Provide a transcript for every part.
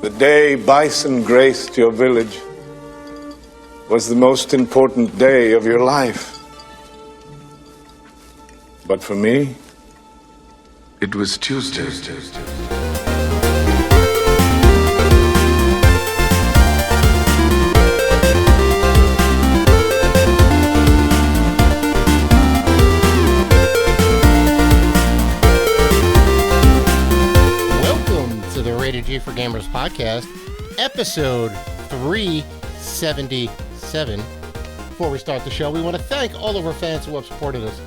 The day bison graced your village was the most important day of your life. But for me, it was Tuesday. Rated G for Gamers podcast, episode 377. Before we start the show, we want to thank all of our fans who have supported us.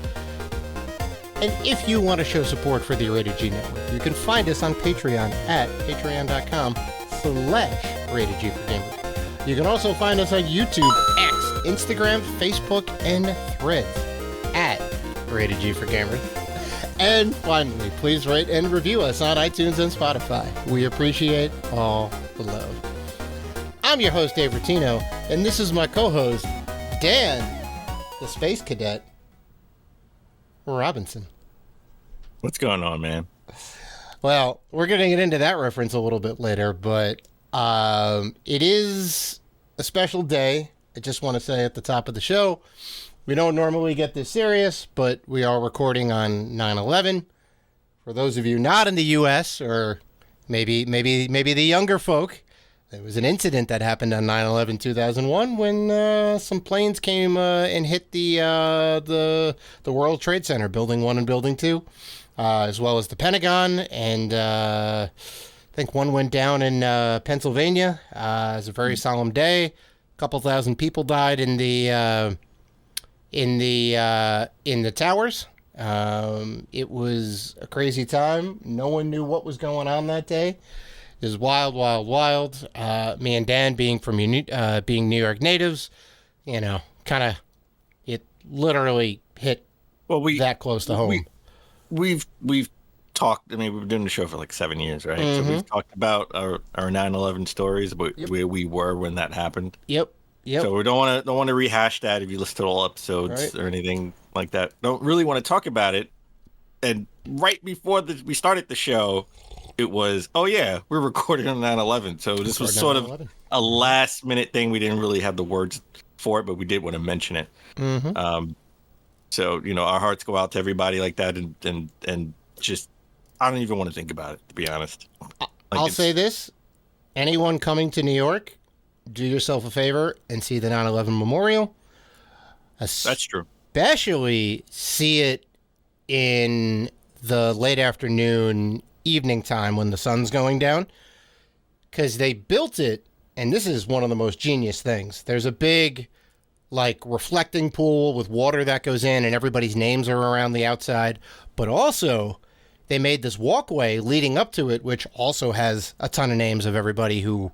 And if you want to show support for the Rated G Network, you can find us on Patreon at patreon.com/Rated G for Gamers. You can also find us on YouTube, X, Instagram, Facebook, and Threads at Rated G for Gamers. And finally, please rate and review us on iTunes and Spotify. We appreciate all the love. I'm your host, Dave Rotino, and this is my co-host, Dan, the Space Cadet Robinson. What's going on, man? Well, we're going to get into that reference a little bit later, but it is a special day. I just want to say at the top of the show, we don't normally get this serious, but we are recording on 9/11. For those of you not in the U.S. or maybe the younger folk, there was an incident that happened on 9/11/2001 when some planes came and hit the World Trade Center, Building 1 and Building 2, as well as the Pentagon, and I think one went down in Pennsylvania. It was a very solemn day. A couple thousand people died in the towers. It was a crazy time. No one knew what was going on that day. It was wild. Me and Dan being New York natives, kind of, it literally hit that close to home. We've talked. I mean, we've been doing the show for like 7 years, right? Mm-hmm. So we've talked about our 9/11 stories, about where we were when that happened. Yep. So we don't want to rehash that if you listen to all episodes or anything like that. Don't really want to talk about it. And right before we started the show, it was, we're recording on 9/11. So this was sort of a last minute thing. We didn't really have the words for it, but we did want to mention it. Mm-hmm. So our hearts go out to everybody like that, and just I don't even want to think about it, to be honest. I'll say this: anyone coming to New York, do yourself a favor and see the 9/11 memorial. That's true. Especially see it in the late afternoon, evening time when the sun's going down. Because they built it, and this is one of the most genius things. There's a big, reflecting pool with water that goes in, and everybody's names are around the outside. But also, they made this walkway leading up to it, which also has a ton of names of everybody whose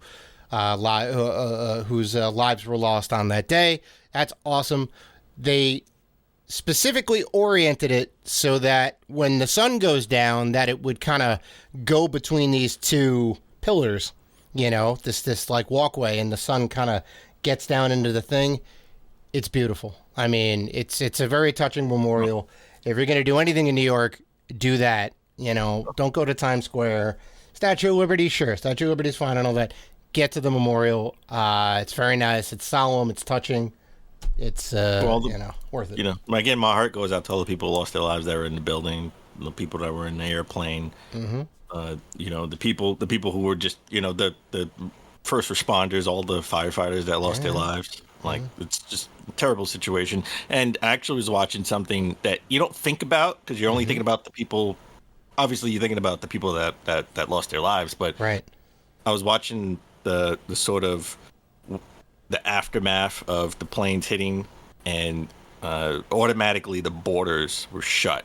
lives were lost on that day. That's awesome. They specifically oriented it so that when the sun goes down, that it would kind of go between these two pillars, this walkway, and the sun kind of gets down into the thing. It's beautiful. I mean, it's a very touching memorial. If you're going to do anything in New York, do that. Don't go to Times Square. Statue of Liberty, sure. Statue of Liberty's fine and all that. Get to the memorial. It's very nice. It's solemn. It's touching. It's worth it. Again, my heart goes out to all the people who lost their lives that were in the building, the people that were in the airplane. Mm-hmm. The people who were just the first responders, all the firefighters that lost their lives. It's just a terrible situation. And I actually was watching something that you don't think about because you're only thinking about the people. Obviously, you're thinking about the people that lost their lives, but right. I was watching the sort of the aftermath of the planes hitting, and automatically the borders were shut.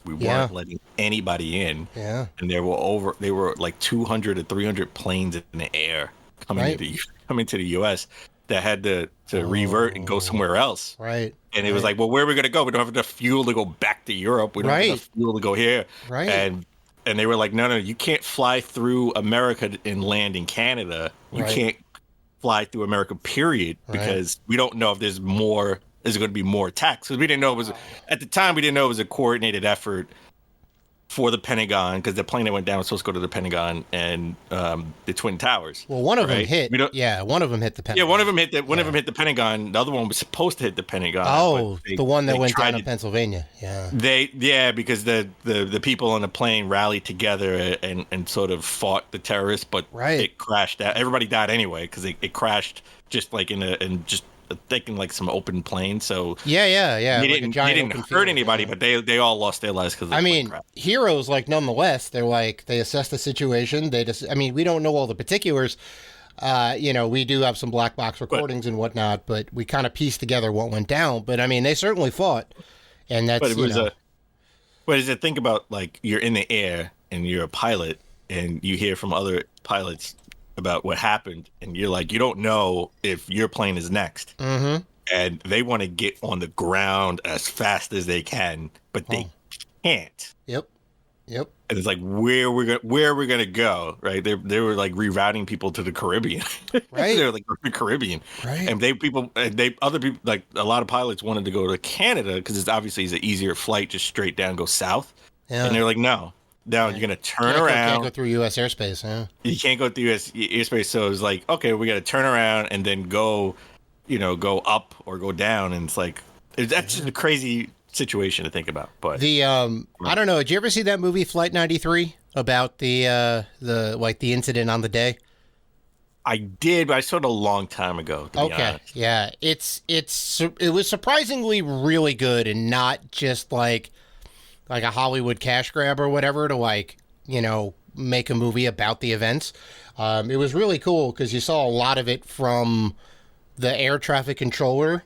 We weren't letting anybody in. Yeah. And there were like 200 to 300 planes in the air coming to the U.S. that had to revert and go somewhere else. Right. And it was like, well, where are we going to go? We don't have enough fuel to go back to Europe. We don't have enough fuel to go here. Right. And they were like, no, you can't fly through America and land in Canada. You can't fly through America, period, because we don't know if there's going to be more attacks. Because we didn't know at the time, we didn't know it was a coordinated effort for the Pentagon, because the plane that went down was supposed to go to the Pentagon and the Twin Towers. Well, one of them right? hit. Yeah, one of them hit the Pentagon. Yeah, one of them hit the Pentagon. The other one was supposed to hit the Pentagon. Oh, the one that went down in Pennsylvania. Yeah. Because the people on the plane rallied together and sort of fought the terrorists, but it crashed out. Everybody died anyway because it crashed just like taking like some open plain. So yeah. He didn't hurt anybody, but they all lost their lives because heroes, like, nonetheless, they assess the situation. We don't know all the particulars. We do have some black box recordings and whatnot, but we kind of pieced together what went down. But they certainly fought, and that's. But it was What is it? Think about, like, you're in the air and you're a pilot, and you hear from other pilots about what happened, and you're like, you don't know if your plane is next. Mm-hmm. And they want to get on the ground as fast as they can, but they can't. Yep. And it's like, where are we gonna go? Right? They were like rerouting people to the Caribbean. Right. They were like the Caribbean. Right. And other people, like a lot of pilots wanted to go to Canada because it's obviously an easier flight, just straight down, go south. Yeah. And they're like, no. Now you're gonna turn around. You can't go through U.S. airspace. Yeah. You can't go through U.S. airspace. So it's like, okay, we got to turn around and then go up or go down. And it's like, that's just a crazy situation to think about. But I don't know. Did you ever see that movie Flight 93 about the incident on the day? I did, but I saw it a long time ago. To be honest. Yeah. It was surprisingly really good and not just like a Hollywood cash grab or whatever to make a movie about the events. It was really cool because you saw a lot of it from the air traffic controller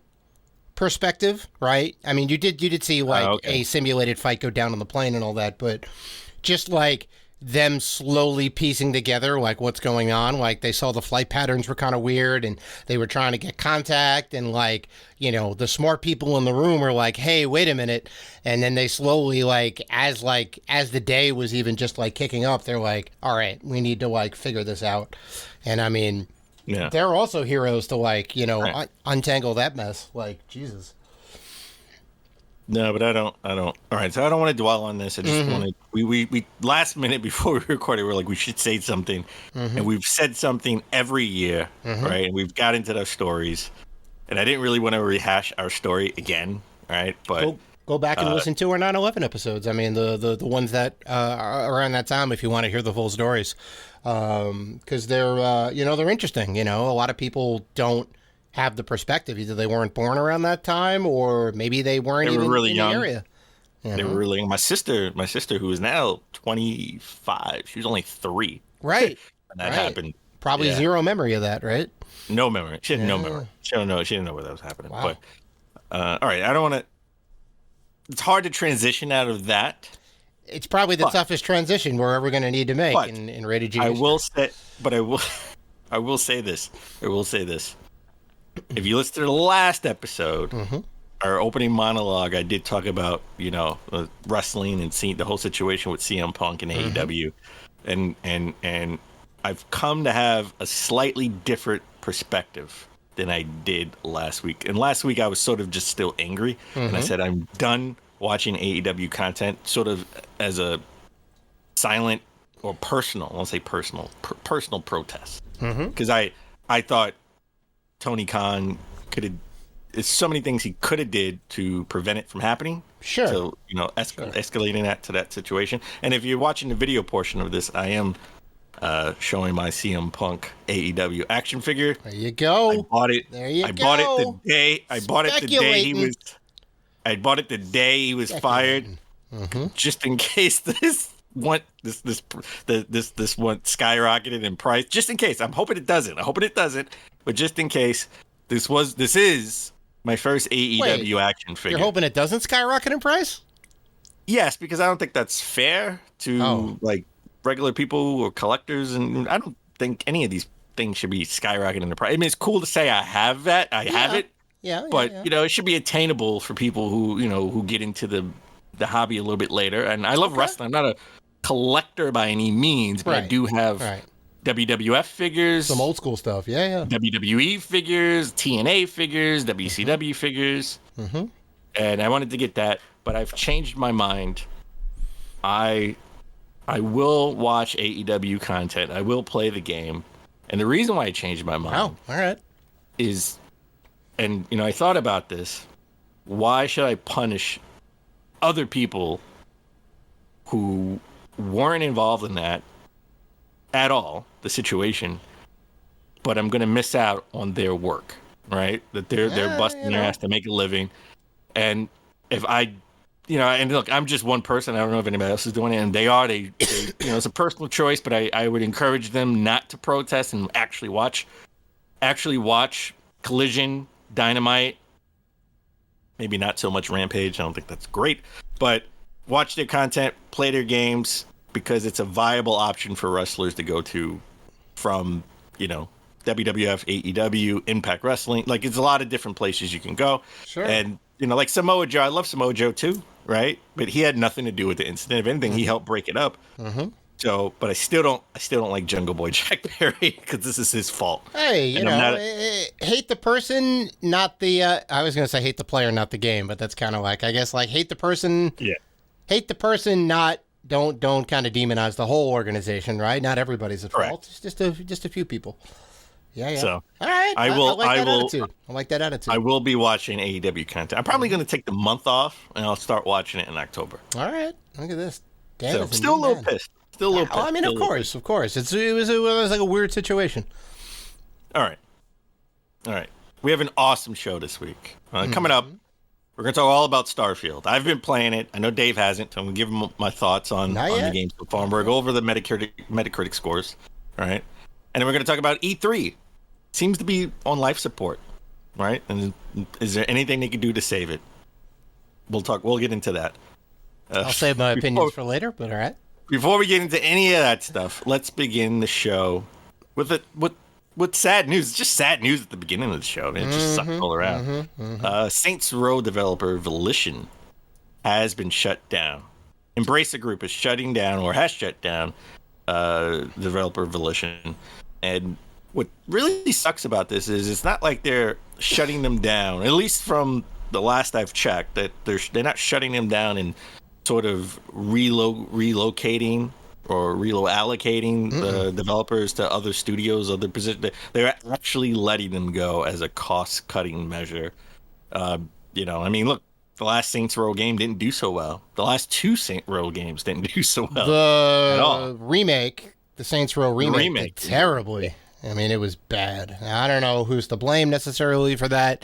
perspective, right? I mean, you did see a simulated fight go down on the plane and all that, but just like them slowly piecing together like what's going on, like they saw the flight patterns were kind of weird and they were trying to get contact, and the smart people in the room were like, hey, wait a minute, and then they slowly as the day was even just kicking up, they're like, all right, we need to figure this out. And I mean, they're also heroes to untangle that mess. Jesus. No, but I don't. All right, so I don't want to dwell on this. I just wanted. We last minute before we recorded, we were like, we should say something, and we've said something every year, right? And we've got into those stories, and I didn't really want to rehash our story again, right? But go back and listen to our 9/11 episodes. I mean, the ones that are around that time, if you want to hear the full stories, because they're they're interesting. A lot of people don't have the perspective. Either they weren't born around that time, or maybe they weren't even really in young. The area. They were really young. My sister, who is now 25, she was only 3. Right. When that happened. Probably zero memory of that, right? No memory. She had no memory. She didn't know where that was happening. Wow. But all right, I don't want to. It's hard to transition out of that. It's probably the toughest transition we're ever going to need to make in Rated G. I will say this. If you listen to the last episode, our opening monologue, I did talk about, wrestling and seeing the whole situation with CM Punk and AEW. And I've come to have a slightly different perspective than I did last week. And last week I was sort of just still angry. And I said, I'm done watching AEW content sort of as a silent or personal, I won't say personal protest. Because I thought Tony Khan there's so many things he could have did to prevent it from happening. Sure. So, escalating that to that situation. And if you're watching the video portion of this, I am showing my CM Punk AEW action figure. There you go. I bought it. There you go. Bought it the day he was fired, just in case this one skyrocketed in price. Just in case. I'm hoping it doesn't. But just in case, this is my first AEW action figure. You're hoping it doesn't skyrocket in price? Yes, because I don't think that's fair to regular people or collectors, and I don't think any of these things should be skyrocketing in price. I mean, it's cool to say I have that. I have it. Yeah. But it should be attainable for people who get into the hobby a little bit later. And I love wrestling. I'm not a collector by any means, but I do have WWF figures, some old school stuff. Yeah. WWE figures, TNA figures, WCW figures. And I wanted to get that, but I've changed my mind I will watch AEW content. I will play the game. And the reason why I changed my mind all right. is, and I thought about this. Why should I punish other people who weren't involved in that at all, the situation, but I'm going to miss out on their work, right? That they're busting their ass to make a living. And if I, and look, I'm just one person. I don't know if anybody else is doing it, and they it's a personal choice, but I would encourage them not to protest and actually watch Collision, Dynamite, maybe not so much Rampage. I don't think that's great, but watch their content, play their games, because it's a viable option for wrestlers to go to from, WWF, AEW, Impact Wrestling. Like, it's a lot of different places you can go. Sure. And, like Samoa Joe, I love Samoa Joe too, right? But he had nothing to do with the incident. If anything, he helped break it up. Mm-hmm. So, but I still don't like Jungle Boy Jack Perry because this is his fault. Hey, hate the person, not the. I was gonna say hate the player, not the game, but that's kind of like, I guess, like, hate the person. Yeah. Hate the person, not don't kind of demonize the whole organization, right? Not everybody's at fault. It's just a few people. Yeah. So, all right. I like that attitude. I will be watching AEW content. I'm probably going to take the month off, and I'll start watching it in October. All right. Look at this. So, still a little pissed. Still a little pissed. I mean, of course. It was like a weird situation. All right. We have an awesome show this week. Coming up, we're going to talk all about Starfield. I've been playing it. I know Dave hasn't, so I'm going to give him my thoughts on the game so far. We're going to go over the Metacritic scores. All right. And then we're going to talk about E3. Seems to be on life support, right? And is there anything they can do to save it? We'll get into that. I'll save my opinions for later, but all right. Before we get into any of that stuff, let's begin the show with sad news. It's just sad news at the beginning of the show. It just sucks all around. Saints Row developer Volition has been shut down. Embracer Group is shutting down, or has shut down, developer Volition. And what really sucks about this is it's not like they're shutting them down, at least from the last I've checked, that they're not shutting them down and sort of relocating or allocating the developers to other studios, other positions. They're actually letting them go as a cost-cutting measure. I mean, look, the last Saints Row game didn't do so well. The last two Saints Row games didn't do so well at all. The Saints Row remake did terribly. I mean, it was bad. I don't know who's to blame necessarily for that,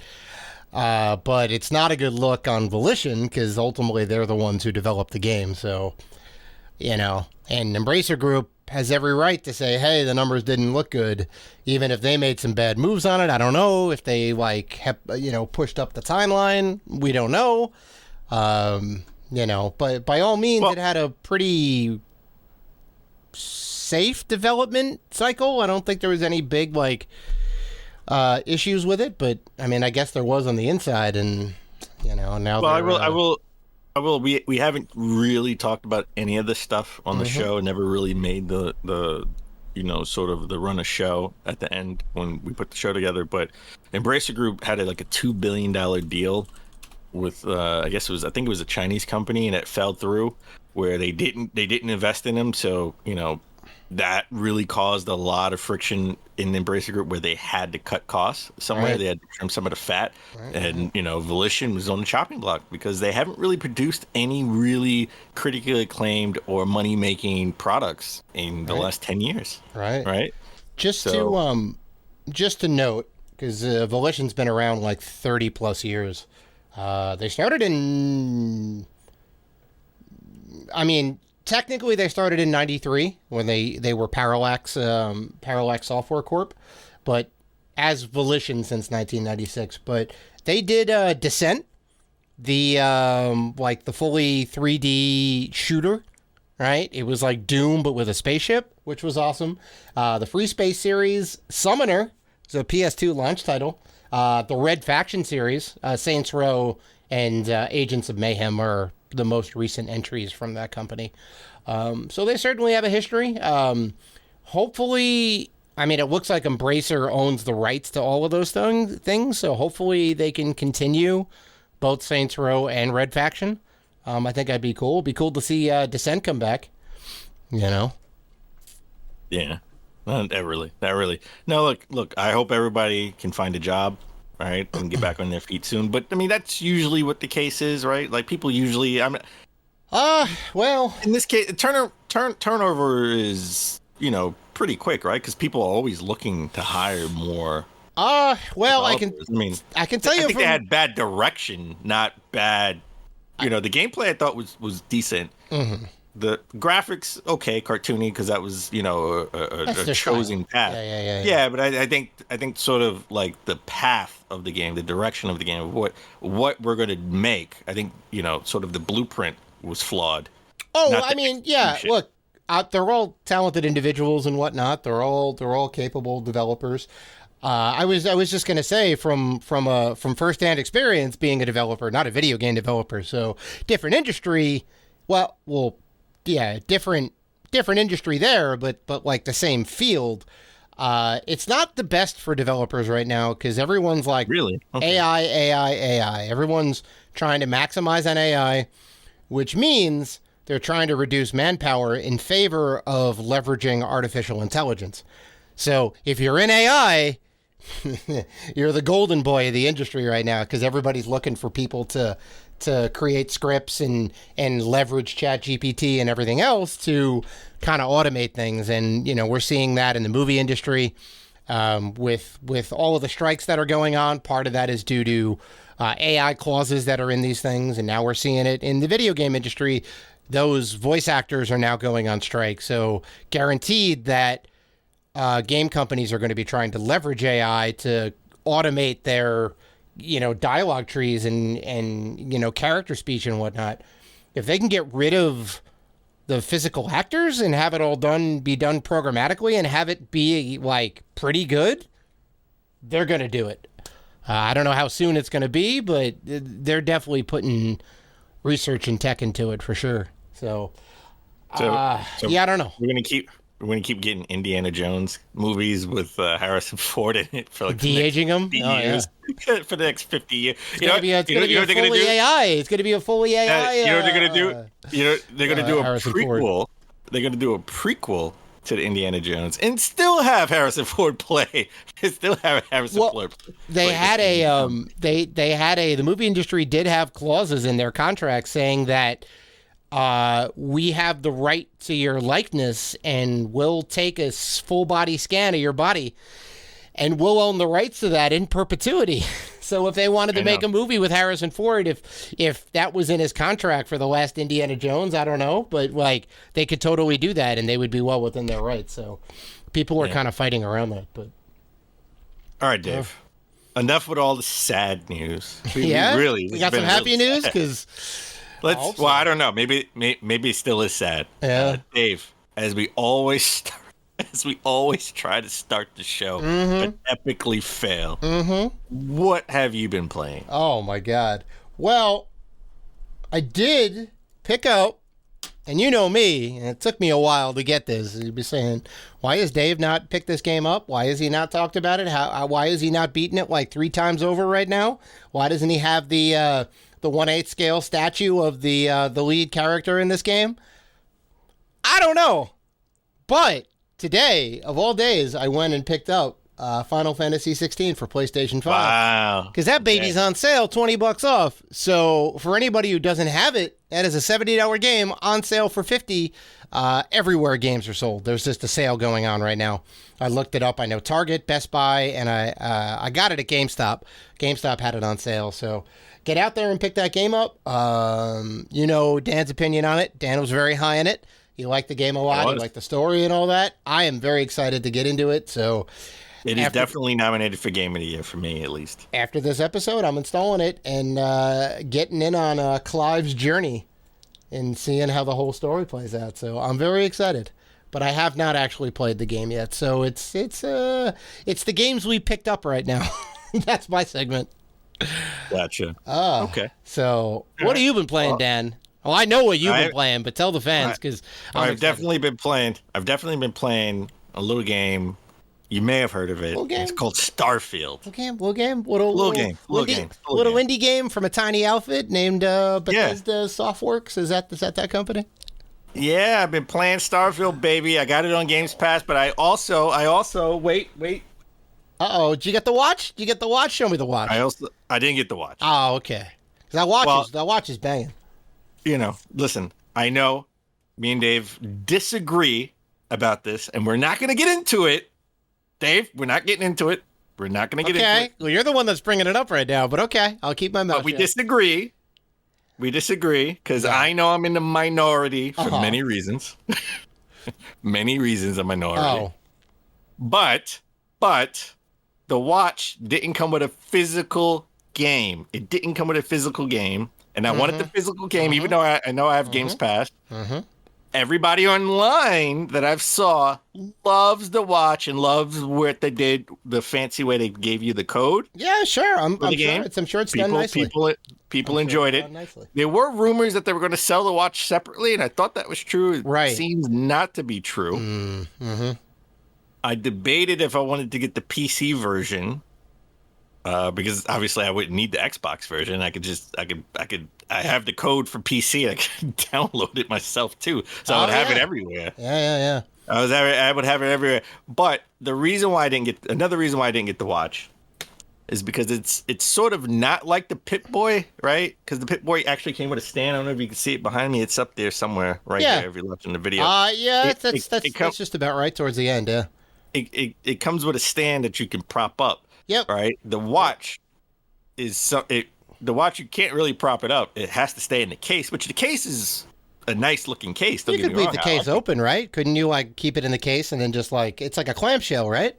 but it's not a good look on Volition because ultimately they're the ones who developed the game. So, and Embracer Group has every right to say, hey, the numbers didn't look good, even if they made some bad moves on it. I don't know if they pushed up the timeline. We don't know. But by all means, it had a pretty safe development cycle. I don't think there was any big issues with it, but I mean, I guess there was on the inside, and now. Well, I will. We haven't really talked about any of this stuff on the show. Never really made the sort of the run of show at the end when we put the show together. But Embracer Group had a $2 billion deal with I think it was a Chinese company, and it fell through where they didn't invest in them. So that really caused a lot of friction in the Embracer Group where they had to cut costs somewhere. Right. They had to trim some of the fat. Right. And, Volition was on the chopping block because they haven't really produced any really critically acclaimed or money-making products in the last 10 years. Right. Just to note, because Volition's been around 30 plus years. They started in... Technically, they started in '93 when they were Parallax Software Corp, but as Volition since 1996. But they did Descent, the fully 3D shooter, right? It was like Doom but with a spaceship, which was awesome. The Free Space series, Summoner, it's a PS2 launch title. The Red Faction series, Saints Row and Agents of Mayhem are the most recent entries from that company. So they certainly have a history. Hopefully, it looks like Embracer owns the rights to all of those things, so hopefully they can continue both Saints Row and Red Faction. I think I'd be cool. It'd be cool to see Descent come back. You know? Yeah. Not really. No, look. I hope everybody can find a job, right, and get back on their feet soon. But I mean, that's usually what the case is, right? Like people usually. Well, in this case, turnover is pretty quick, right? Because people are always looking to hire more. well, developers. I can tell you. I think they had bad direction, not bad. The gameplay I thought was decent. Mm-hmm. The graphics, okay, cartoony because that was a chosen path. Yeah, but I think sort of like the path of the game, the direction of the game, what we're gonna make. I think sort of the blueprint was flawed. Oh, I mean, yeah. Look, they're all talented individuals and whatnot. They're all capable developers. I was just gonna say from firsthand experience being a developer, not a video game developer, so different industry. Well. Yeah, different industry there, but like the same field. It's not the best for developers right now because everyone's like really okay. AI. Everyone's trying to maximize on AI, which means they're trying to reduce manpower in favor of leveraging artificial intelligence. So if you're in AI, you're the golden boy of the industry right now because everybody's looking for people to create scripts and leverage ChatGPT and everything else to kind of automate things. And, we're seeing that in the movie industry with all of the strikes that are going on. Part of that is due to AI clauses that are in these things. And now we're seeing it in the video game industry. Those voice actors are now going on strike. So guaranteed that game companies are going to be trying to leverage AI to automate their dialogue trees and character speech and whatnot. If they can get rid of the physical actors and have it all be done programmatically and have it be like pretty good, they're going to do it. I don't know how soon it's going to be, but they're definitely putting research and tech into it for sure. So yeah, I don't know. We're going to keep getting Indiana Jones movies with Harrison Ford in it for like de-aging them years. For the next 50 years. It's going to be a fully AI. It's going to be a fully AI. You know what they're going to do? They're going to do a Harrison prequel. Ford. They're going to do a prequel to the Indiana Jones and still have Harrison Ford play. Still have Harrison Ford. They had the movie industry did have clauses in their contract saying that we have the right to your likeness and we'll take a full body scan of your body and we'll own the rights to that in perpetuity. So if they wanted to make a movie with Harrison Ford, if that was in his contract for the last Indiana Jones, I don't know, but like they could totally do that and they would be well within their rights. So people were kind of fighting around that. But all right, Dave. Enough with all the sad news. We got some happy news because I don't know. Maybe it still is sad. Yeah. Dave, as we always try to start the show, but epically fail. What have you been playing? Oh my God. Well, I did pick up, and you know me, and it took me a while to get this. You'd be saying, why has Dave not picked this game up? Why has he not talked about it? Why is he not beating it like 3 times over right now? Why doesn't he have the 1/8 scale statue of the lead character in this game? I don't know. But today, of all days, I went and picked up Final Fantasy 16 for PlayStation 5. Wow. Because that baby's on sale, $20 off. So for anybody who doesn't have it, that is a $70 game on sale for $50. Everywhere games are sold. There's just a sale going on right now. I looked it up. I know Target, Best Buy, and I got it at GameStop. GameStop had it on sale. So get out there and pick that game up. Dan's opinion on it. Dan was very high in it. He liked the game a lot. He liked the story and all that. I am very excited to get into it. So it is definitely nominated for Game of the Year for me, at least. After this episode, I'm installing it and getting in on Clive's journey and seeing how the whole story plays out. So I'm very excited. But I have not actually played the game yet. So it's the games we picked up right now. That's my segment. Gotcha. Okay. So what have you been playing, Dan? Well, I know what you've been playing, but tell the fans because I've definitely been playing a little game You may have heard of it. Little game. It's called Starfield. Little game. Little indie game from a tiny outfit named Bethesda Softworks. Is that company? Yeah, I've been playing Starfield, baby. I got it on Games Pass, but I also wait. Did you get the watch? Show me the watch. I didn't get the watch. Oh, okay. That watch is banging. Listen, I know me and Dave disagree about this, and we're not going to get into it. Dave, we're not getting into it. We're not going to get into it. Okay. Well, you're the one that's bringing it up right now, but okay. I'll keep my mouth shut. But we disagree. We disagree because I know I'm in the minority for many reasons. Many reasons I'm a minority. But the watch didn't come with a physical game. It didn't come with a physical game. And I wanted the physical game, even though I know I have Games Pass. Everybody online that I've saw loves the watch and loves what they did, the fancy way they gave you the code. Yeah, sure. I'm sure it's done nicely. People enjoyed it. There were rumors that they were going to sell the watch separately, and I thought that was true. Right. It seems not to be true. I debated if I wanted to get the PC version. Because obviously I wouldn't need the Xbox version. I have the code for PC. I could download it myself too, so I would have it everywhere. Yeah. I would have it everywhere. But another reason why I didn't get the watch is because it's sort of not like the Pip-Boy, right? Because the Pip-Boy actually came with a stand. I don't know if you can see it behind me. It's up there somewhere, right there. If you're watching the video. That's just about right towards the end. Yeah. It comes with a stand that you can prop up. Yep. Right. The watch the watch, you can't really prop it up. It has to stay in the case, which the case is a nice looking case. You could leave the case open, right? Couldn't you keep it in the case and then just it's like a clamshell, right?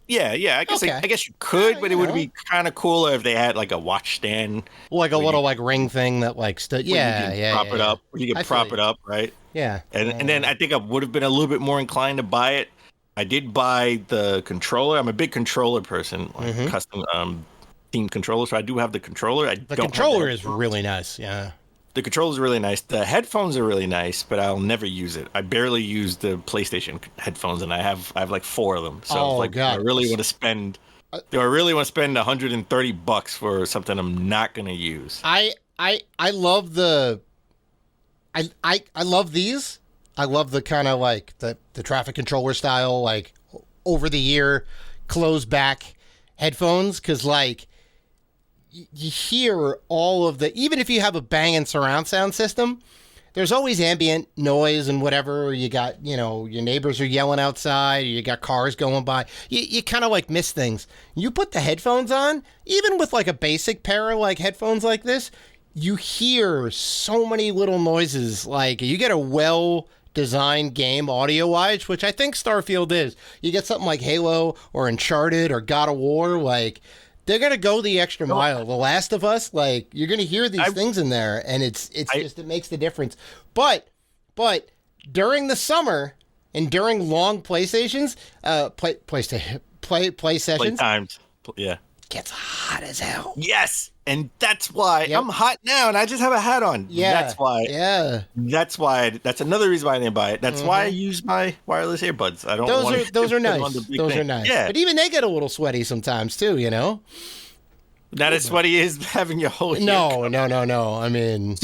Yeah. I guess you could, but it would be kind of cooler if they had a watch stand, like a little ring thing that stood. Yeah. Prop it up. You can prop it up, right? Yeah. And then I think I would have been a little bit more inclined to buy it. I did buy the controller. I'm a big controller person, custom team controller, so I do have the controller. The controller is really nice, yeah. The controller is really nice. The headphones are really nice, but I'll never use it. I barely use the PlayStation headphones, and I have 4 of them. So do I really want to spend $130 for something I'm not going to use? I love I love these. I love the kind of the traffic controller style, over the ear, closed back headphones. Cause you hear all of even if you have a banging surround sound system, there's always ambient noise and whatever. Or you got, your neighbors are yelling outside, or you got cars going by. You kind of miss things. You put the headphones on, even with a basic pair of headphones like this, you hear so many little noises. You get a well-designed game audio-wise, which I think Starfield is. You get something like Halo or Uncharted or God of War, they're going to go the extra mile. The Last of Us, you're going to hear these things in there, and it makes the difference. But during the summer and during long play sessions, play sessions, yeah, it gets hot as hell. Yes. And that's why I'm hot now, and I just have a hat on. Yeah. That's why. Yeah. That's why. That's another reason why I didn't buy it. That's why I use my wireless earbuds. I don't want to. Those are nice. Those are nice. Yeah. But even they get a little sweaty sometimes too. Not as sweaty as having your whole. No. I mean.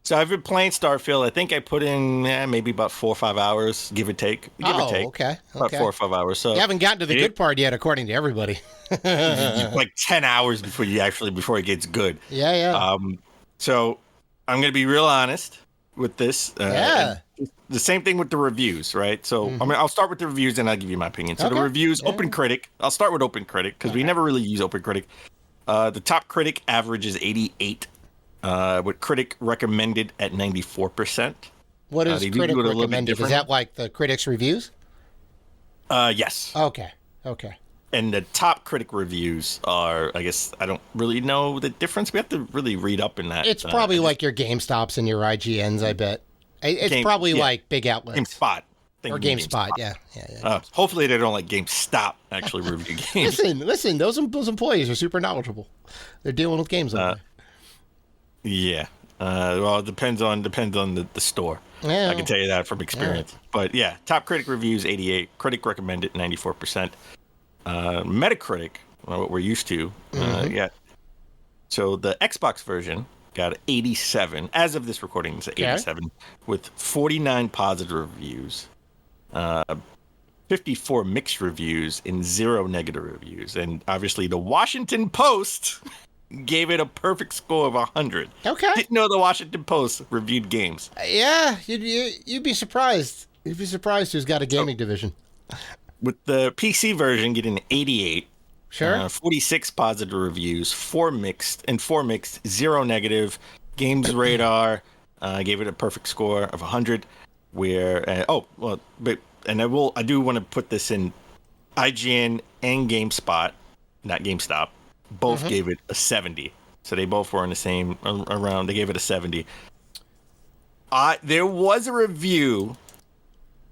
So I've been playing Starfield. I think I put in maybe about 4 or 5 hours, give or take. Okay. About 4 or 5 hours. So you haven't gotten to the good part yet, according to everybody. 10 hours before it gets good. Yeah. So I'm going to be real honest with this. The same thing with the reviews, right? So I'll start with the reviews and I'll give you my opinion. So the reviews, OpenCritic. I'll start with OpenCritic because we never really use OpenCritic. The top critic average is 88. With critic recommended at 94%. What is critic recommended? Is that the critics' reviews? Yes. Okay. And the top critic reviews are, I guess, I don't really know the difference. We have to really read up in that. It's probably your GameStops and your IGNs, I bet. It's probably big outlets. GameSpot. Or GameSpot, yeah. Hopefully they don't GameStop actually review games. Listen, those employees are super knowledgeable. They're dealing with games. Yeah. Well, it depends on the store. Yeah. I can tell you that from experience. But yeah, top critic reviews 88, critic recommended 94%. Metacritic, what we're used to, yeah. So the Xbox version got 87. As of this recording, it's 87 with 49 positive reviews, 54 mixed reviews, and 0 negative reviews. And obviously, the Washington Post gave it a perfect score of 100. Okay. Didn't know the Washington Post reviewed games. Yeah, you'd be surprised. You'd be surprised who's got a gaming division. With the PC version getting 88. Sure. 46 positive reviews, 4 mixed, 0 negative. Games Radar gave it a perfect score of 100. I do want to put this in. IGN and GameSpot, not GameStop, both gave it a 70. So they both were in the same around. They gave it a 70. There was a review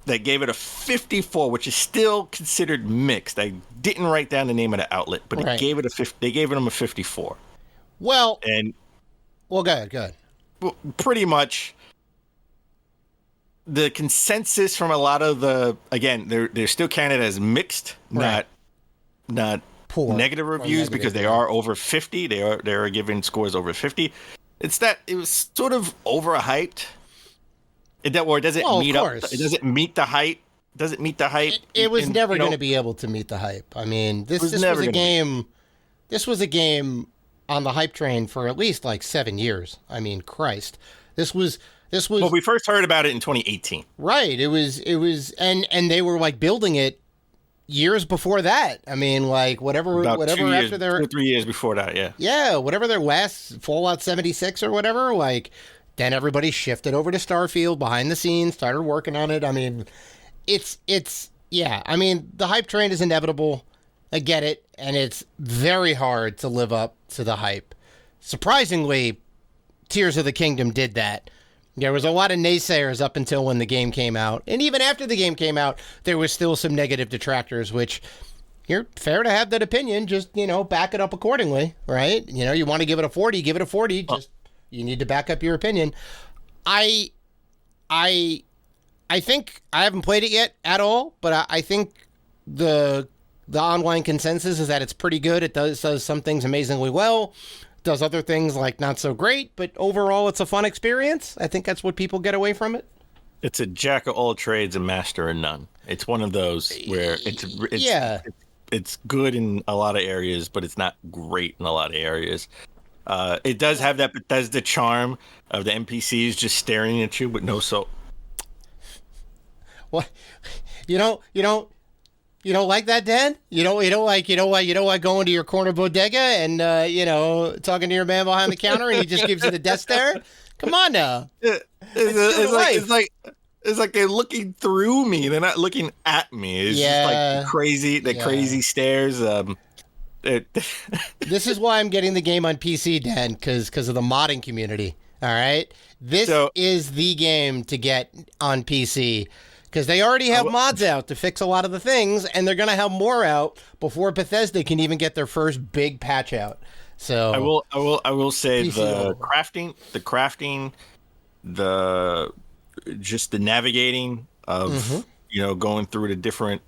that gave it a 54, which is still considered mixed. I didn't write down the name of the outlet, but it gave it they gave them a 54. Well, go ahead. Pretty much the consensus from a lot of they're still counted as mixed, not poor negative reviews, because they are over 50. They are giving scores over 50. It's that it was sort of overhyped. It doesn't meet up. It doesn't meet the hype. It was never going to be able to meet the hype. I mean, this was a game. This was a game on the hype train for at least like 7 years. I mean, Christ, this was. Well, we first heard about it in 2018. Right. It was, and they were like building it years before that. I mean, like whatever after their 2 or 3 years before that. Yeah. Yeah. Whatever their last Fallout 76 or whatever, like. Then everybody shifted over to Starfield behind the scenes, started working on it. I mean, I mean, the hype train is inevitable. I get it. And it's very hard to live up to the hype. Surprisingly, Tears of the Kingdom did that. There was a lot of naysayers up until when the game came out. And even after the game came out, there was still some negative detractors, which you're fair to have that opinion. Just, back it up accordingly, right? You want to give it a 40, give it a 40. Just... You need to back up your opinion. I think I haven't played it yet at all, but I think the online consensus is that it's pretty good. It does some things amazingly well, does other things like not so great, but overall it's a fun experience. I think that's what people get away from it. It's a jack of all trades and master of none. It's one of those where it's good in a lot of areas, but it's not great in a lot of areas. It does have that Bethesda charm of the NPCs just staring at you with no soul. What? You don't like that, Dan? You don't like going to your corner bodega and talking to your man behind the counter and he just gives you the death stare? Come on now. It's like they're looking through me. They're not looking at me. It's just like crazy stares. This is why I'm getting the game on PC, Dan, because of the modding community. All right, this is the game to get on PC because they already have mods out to fix a lot of the things, and they're gonna have more out before Bethesda can even get their first big patch out. So I will say the crafting, just the navigating of going through the different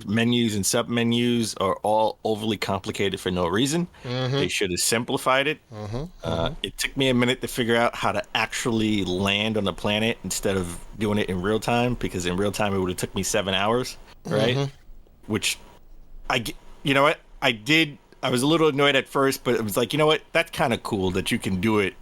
menus and sub menus are all overly complicated for no reason. They should have simplified it. It took me a minute to figure out how to actually land on the planet instead of doing it in real time, because in real time it would have took me 7 hours, right? Which I was a little annoyed at first, but it was like, that's kind of cool that you can do it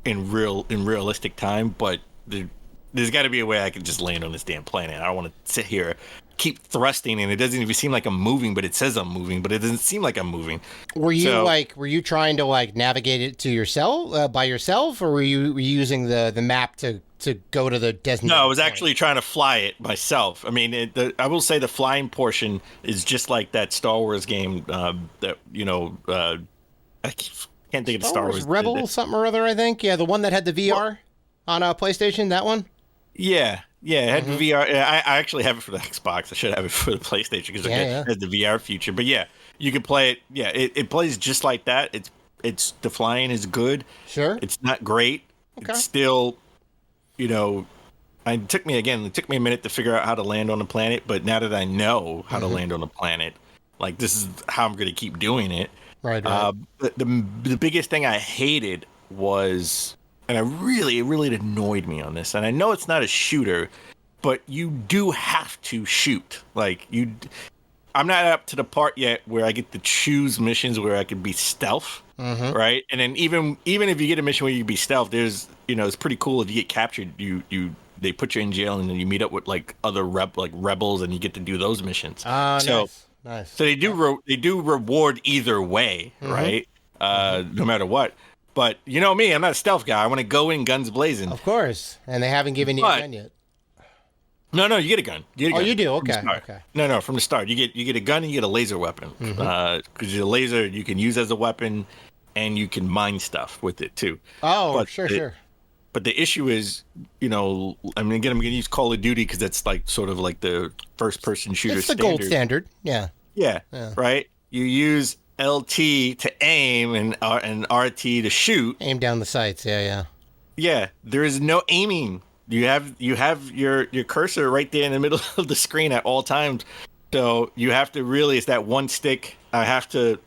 in realistic time, but there's got to be a way I can just land on this damn planet. I don't want to sit here keep thrusting and it doesn't even seem like I'm moving, but it says I'm moving, but it doesn't seem like I'm moving. Were you trying to navigate it to yourself by yourself, or were you using the map to go to the designated No, I was actually trying to fly it myself. I mean, I will say the flying portion is just like that Star Wars game I can't think of the Star Wars Rebel something or other, I think. Yeah, the one that had the VR on a PlayStation, that one? Yeah, it had the VR. I actually have it for the Xbox. I should have it for the PlayStation because it has the VR feature. But yeah, you can play it. Yeah, it plays just like that. It's the flying is good. Sure. It's not great. Okay. It's still, you know, it took me a minute to figure out how to land on the planet, but now that I know how to land on the planet, like this is how I'm going to keep doing it. Right. Right. The biggest thing I hated was, and it really annoyed me on this, and I know it's not a shooter, but you do have to shoot. Like I'm not up to the part yet where I get to choose missions where I can be stealth, right? And then even if you get a mission where you can be stealth, there's it's pretty cool if you get captured, they put you in jail and then you meet up with like other rebels and you get to do those missions. Nice. So they do reward either way, right? No matter what. But you know me, I'm not a stealth guy. I want to go in guns blazing. Of course, and they haven't given you a gun yet. No, you get a gun. Oh, you do? Okay. Okay. No, from the start, you get a gun and you get a laser weapon. Because the laser you can use as a weapon, and you can mine stuff with it too. Oh, but sure. But the issue is, again, I'm going to use Call of Duty because that's like sort of like the first-person shooter. It's the gold standard. Yeah. Yeah. Right. You use LT to aim and RT to shoot. Aim down the sights. Yeah. Yeah. There is no aiming. You have your cursor right there in the middle of the screen at all times. So you have to really, it's that one stick. I have to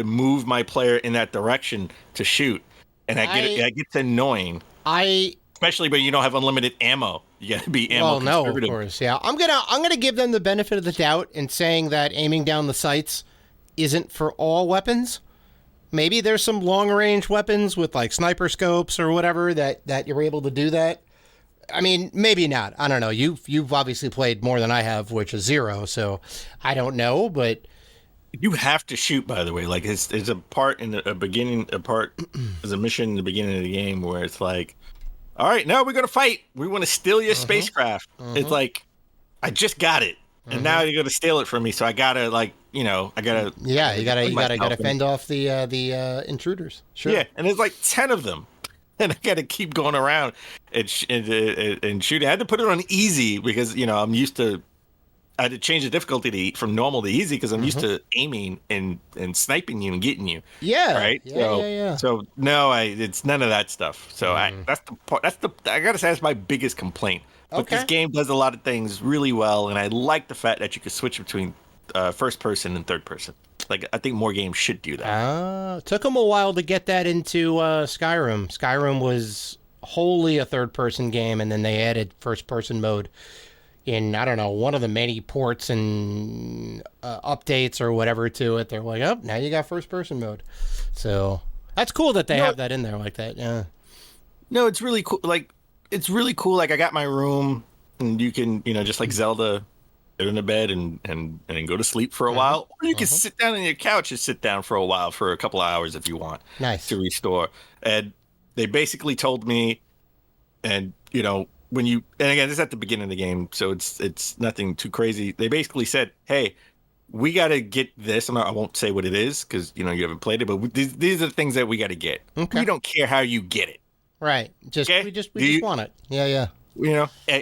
move my player in that direction to shoot, and that gets annoying. Especially when you don't have unlimited ammo. You got to be ammo conservative. Well, no, of course, yeah. I'm gonna give them the benefit of the doubt in saying that aiming down the sights isn't for all weapons. Maybe there's some long range weapons with like sniper scopes or whatever that you're able to do that. I mean, maybe not. I don't know. You've obviously played more than I have, which is 0. So I don't know, but you have to shoot. By the way, like there's a part in the beginning, there's a mission in the beginning of the game where it's like, all right, now we're gonna fight. We want to steal your spacecraft. It's like, I just got it, and now you're gonna steal it from me. So I gotta you gotta fend off the intruders. Sure. Yeah, and there's like 10 of them. And I got to keep going around and shooting. I had to put it on easy because, I'm used to, I had to change the difficulty from normal to easy because I'm used to aiming and sniping you and getting you. Yeah. Right? Yeah. So, no, it's none of that stuff. So I got to say that's my biggest complaint. But this game does a lot of things really well. And I like the fact that you can switch between first person and third person. Like, I think more games should do that. Took them a while to get that into Skyrim. Skyrim was wholly a third-person game, and then they added first-person mode in, I don't know, one of the many ports and updates or whatever to it. They're like, oh, now you got first-person mode. So that's cool that they have that in there like that, yeah. No, it's really cool. Like, Like, I got my room, and you can, just like Zelda, get in the bed and go to sleep for a while, or you can sit down on your couch and sit down for a while for a couple of hours if you want. Nice. To restore. And they basically told me, and when you, and again, this is at the beginning of the game, so it's nothing too crazy. They basically said, hey, we got to get this. I won't say what it is because you haven't played it, but these are the things that we got to get. Okay. We don't care how you get it. Right. We just want it. Yeah.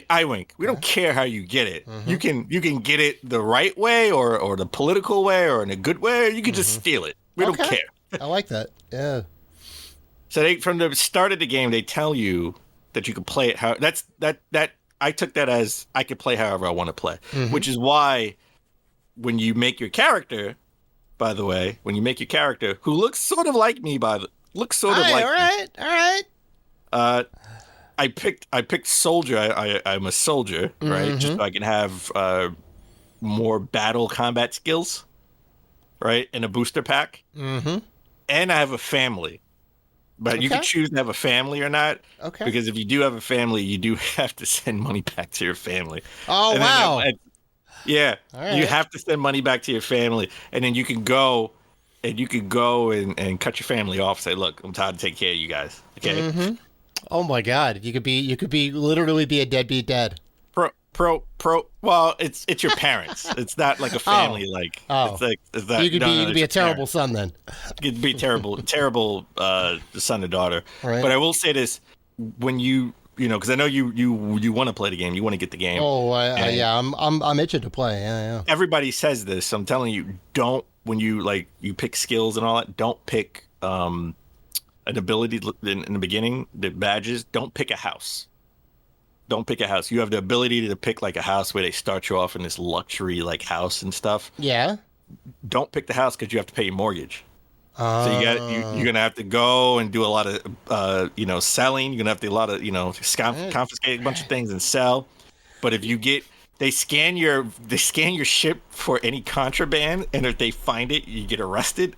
I wink. We don't care how you get it. You can get it the right way or the political way or in a good way. Or you can just steal it. We don't care. I like that. Yeah. So from the start of the game, they tell you that you can play it how. That I took that as I could play however I want to play, which is why when you make your character, by the way, who looks sort of like me, all right. I picked soldier. I'm a soldier, right? Just so I can have more battle combat skills, right? In a booster pack. And I have a family. But you can choose to have a family or not. Okay. Because if you do have a family, you do have to send money back to your family. Oh, and wow. Yeah. Right. You have to send money back to your family. And then you can go and cut your family off and say, look, I'm tired of taking care of you guys. Okay. Oh my God! You could be literally be a deadbeat dad. Pro. Well, it's your parents. It's not like a family. It's like it's that. You could be a terrible son then. You could be terrible son or daughter. Right. But I will say this: when because I know you want to play the game, you want to get the game. Oh, yeah, I'm itching to play. Yeah. Everybody says this. I'm telling you, don't when you pick skills and all that. Don't pick an ability in the beginning. The badges, don't pick a house. Don't pick a house. You have the ability to pick like a house where they start you off in this luxury like house and stuff. Yeah. Don't pick the house because you have to pay your mortgage. So you're gonna have to go and do a lot of selling. You're gonna have to confiscate a bunch of things and sell. But if you get they scan your ship for any contraband, and if they find it, you get arrested.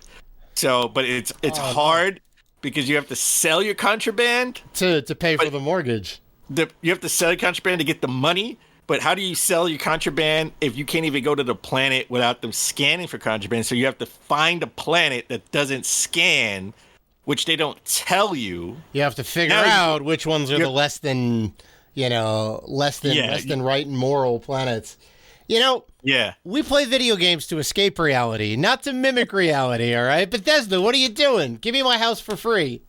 So, but it's hard because you have to sell your contraband to pay for the mortgage. You have to sell your contraband to get the money. But how do you sell your contraband if you can't even go to the planet without them scanning for contraband? So you have to find a planet that doesn't scan, which they don't tell you. You have to figure out which ones are the less than right and moral planets. We play video games to escape reality, not to mimic reality. All right, Bethesda, what are you doing? Give me my house for free.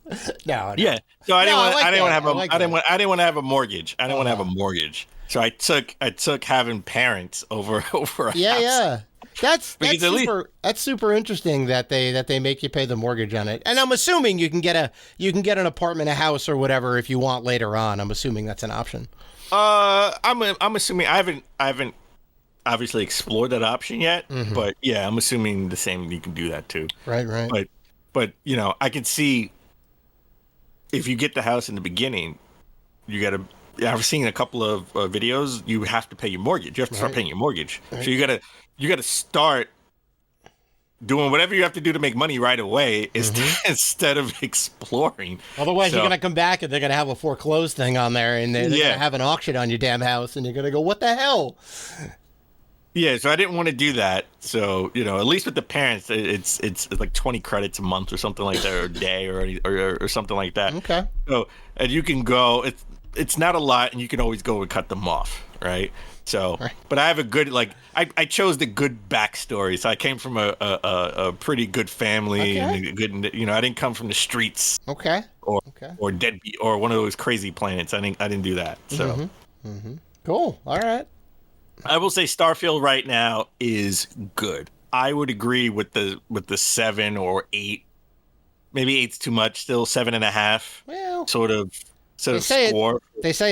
No. Yeah. So I didn't want to have a mortgage. I didn't want to have a mortgage. So I took having parents over a house. Yeah. That's super interesting that they make you pay the mortgage on it. And I'm assuming you can get an apartment, a house, or whatever if you want later on. I'm assuming that's an option. I'm assuming I haven't obviously explored that option yet, but yeah, I'm assuming the same. You can do that too. Right. But I can see if you get the house in the beginning, you got to. I've seen a couple of videos. You have to pay your mortgage. You have to start paying your mortgage. Right. So you gotta start doing whatever you have to do to make money right away instead of exploring. Otherwise, you're gonna come back and they're gonna have a foreclosed thing on there, and they're gonna have an auction on your damn house, and you're gonna go, "What the hell?" Yeah, so I didn't want to do that. So at least with the parents, it's like 20 credits a month or something like that, or a day, or something like that. Okay. So and you can go. It's not a lot, and you can always go and cut them off, right? So, but I have a good I chose the good backstory. So I came from a pretty good family, and a good I didn't come from the streets, or deadbeat or one of those crazy planets. I didn't do that. So, Cool. All right. I will say Starfield right now is good. I would agree with the 7 or 8. Maybe 8's too much. Still 7.5. Well, sort of. They say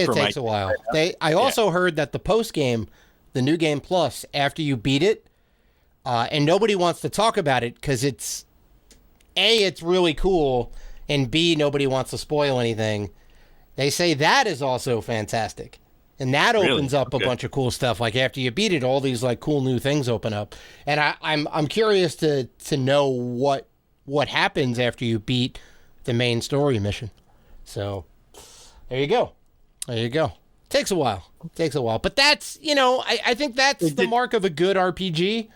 it takes a while. I also heard that the post game, the new game plus, after you beat it, and nobody wants to talk about it because it's really cool, and B, nobody wants to spoil anything. They say that is also fantastic, and that opens up a bunch of cool stuff. Like after you beat it, all these like cool new things open up, and I'm curious to know what happens after you beat the main story mission. So. There you go. Takes a while. But that's, I think that's the mark of a good RPG.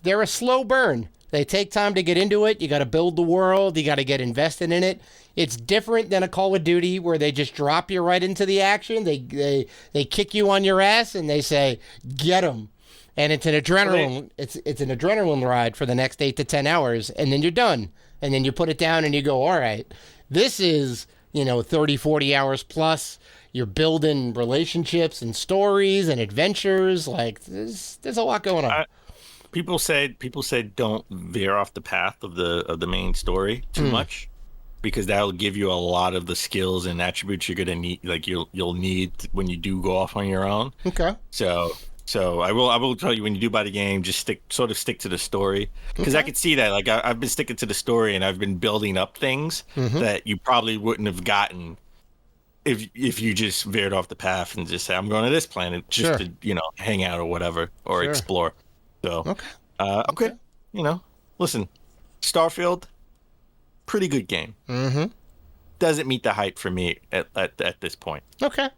They're a slow burn. They take time to get into it. You got to build the world. You got to get invested in it. It's different than a Call of Duty where they just drop you right into the action. They kick you on your ass and they say, get them. And it's an adrenaline. It's an adrenaline ride for the next 8 to 10 hours. And then you're done. And then you put it down and you go, all right, this is... 30, 40 hours plus. You're building relationships and stories and adventures. Like there's a lot going on. People said don't veer off the path of the main story too much, because that'll give you a lot of the skills and attributes you're gonna need. Like you'll need when you do go off on your own. Okay. So I will tell you, when you do buy the game, just stick to the story, because I could see that. Like I've been sticking to the story, and I've been building up things that you probably wouldn't have gotten if you just veered off the path and just say, I'm going to this planet just to hang out or whatever, or explore. So okay. Listen, Starfield, pretty good game. Doesn't meet the hype for me at this point. Okay.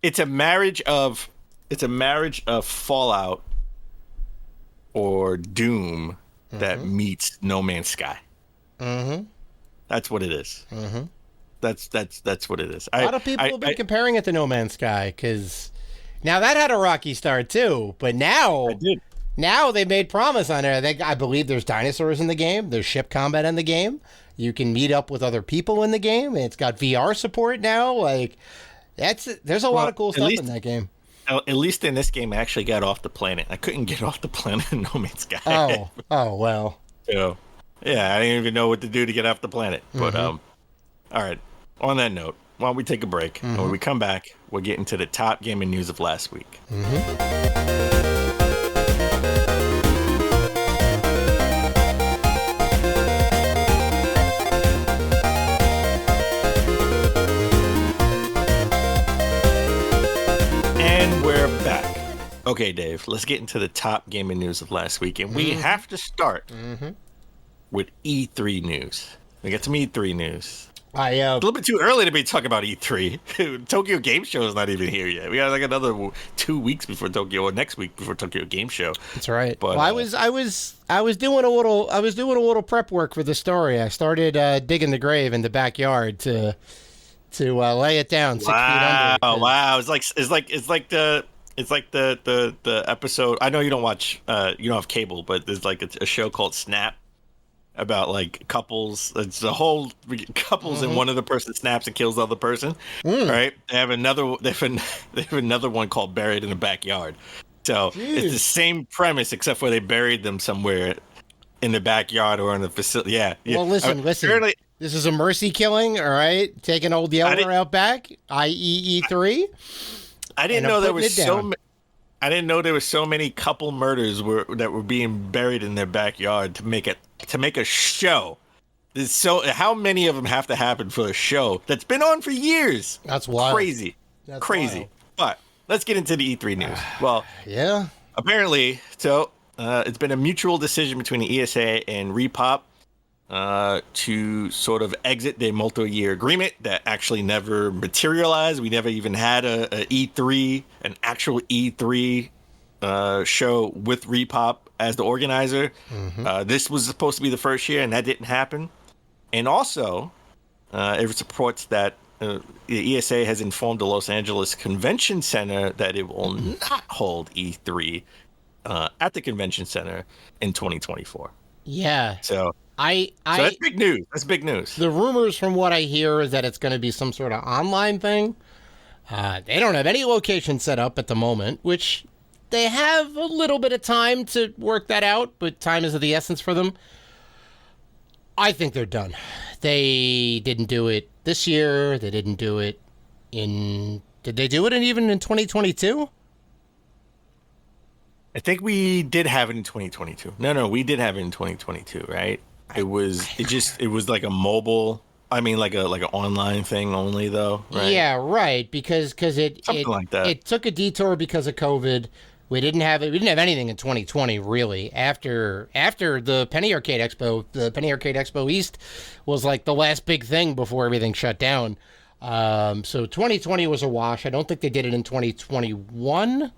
It's a marriage of Fallout or Doom that meets No Man's Sky. That's what it is. That's what it is. A lot of people have been comparing it to No Man's Sky, because now that had a rocky start too, but now they made promise on it. I believe there's dinosaurs in the game. There's ship combat in the game. You can meet up with other people in the game. It's got VR support now. Like. There's a lot of cool stuff in that game. At least in this game, I actually got off the planet. I couldn't get off the planet in No Man's Sky. Oh well. So, Yeah, I didn't even know what to do to get off the planet. But Mm-hmm. all right. On that note, why don't we take a break? And when we come back, we'll get into the top gaming news of last week. And we're back. Okay, Dave, let's get into the top gaming news of last week. And we have to start with E3 news. We got some E3 news. It's a little bit too early to be talking about E3. Tokyo Game Show is not even here yet. We got like another 2 weeks before Tokyo, or next week before Tokyo Game Show. That's right. But well, I was doing a little prep work for the story. I started digging the grave in the backyard to lay it down 6 feet under. Wow! It's like the episode. I know you don't watch, you don't have cable, but there's like a show called Snap about like couples. It's a whole couples, and one of the person snaps and kills the other person. Right? They have another. They have another one called Buried in the Backyard. So it's the same premise, except for they buried them somewhere in the backyard or in the facility. Yeah. Well, listen. Apparently, this is a mercy killing, all right? Taking old Yeller out back, i.e. E3. I didn't know there was I didn't know there were so many couple murders that were being buried in their backyard to make a show. How many of them have to happen for a show that's been on for years? That's wild. Crazy. That's crazy. Wild. But let's get into the E3 news. Well, yeah. Apparently, it's been a mutual decision between the ESA and Repop to sort of exit their multi-year agreement that actually never materialized. We never even had an actual E3 show with Repop as the organizer. This was supposed to be the first year, and that didn't happen. And also, it supports that the ESA has informed the Los Angeles Convention Center that it will not hold E3 at the Convention Center in 2024. Yeah. So that's big news. That's big news. The rumors from what I hear is that it's going to be some sort of online thing. They don't have any location set up at the moment, which they have a little bit of time to work that out, but time is of the essence for them. I think they're done. They didn't do it this year. They didn't do it did they do it even in 2022? I think we did have it in 2022. No, we did have it in 2022, right? It was like a mobile. I mean, like an online thing only, though, right? Yeah, right. Because something like that. It took a detour because of COVID. We didn't have it. We didn't have anything in 2020, really. After the Penny Arcade Expo, the Penny Arcade Expo East was like the last big thing before everything shut down. So 2020 was a wash. I don't think they did it in 2021,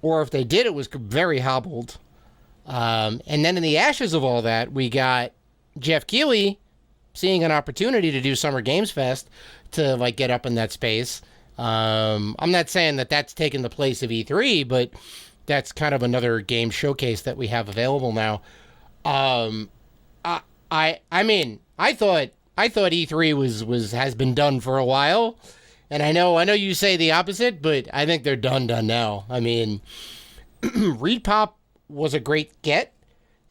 or if they did, it was very hobbled. And then in the ashes of all that, we got Jeff Keighley seeing an opportunity to do Summer Games Fest to like get up in that space. I'm not saying that that's taken the place of E3, but that's kind of another game showcase that we have available now. I mean, I thought E3 has been done for a while, and I know you say the opposite, but I think they're done now. I mean, Repop was a great get.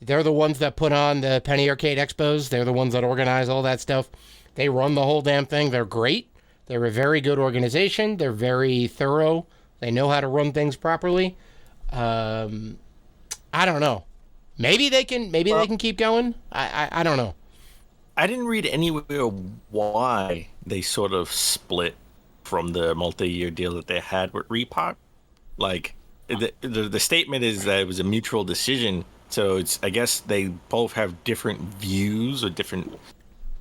They're the ones that put on the Penny Arcade Expos. They're the ones that organize all that stuff. They run the whole damn thing. They're great. They're a very good organization. They're very thorough. They know how to run things properly. I don't know. Maybe they can keep going. I don't know. I didn't read anywhere why they sort of split from the multi-year deal that they had with Repop. Like the statement is that it was a mutual decision. So I guess they both have different views or different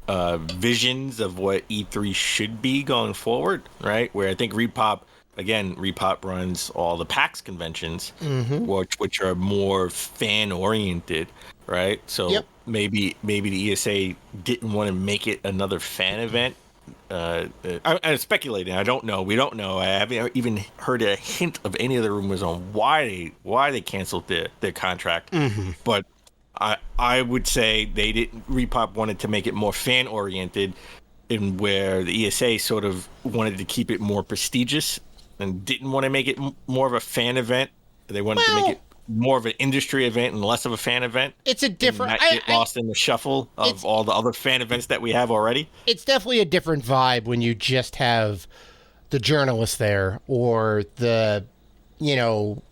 visions of what E3 should be going forward, right? Where I think Repop runs all the PAX conventions, which are more fan oriented, right? So maybe the ESA didn't want to make it another fan event. I'm speculating. I don't know. We don't know. I haven't even heard a hint of any of the rumors on why they canceled their contract. But I would say Repop wanted to make it more fan oriented, in where the ESA sort of wanted to keep it more prestigious and didn't want to make it more of a fan event. They wanted to make it more of an industry event and less of a fan event. It's a different. Not get lost in the shuffle of all the other fan events that we have already. It's definitely a different vibe when you just have the journalists there or the,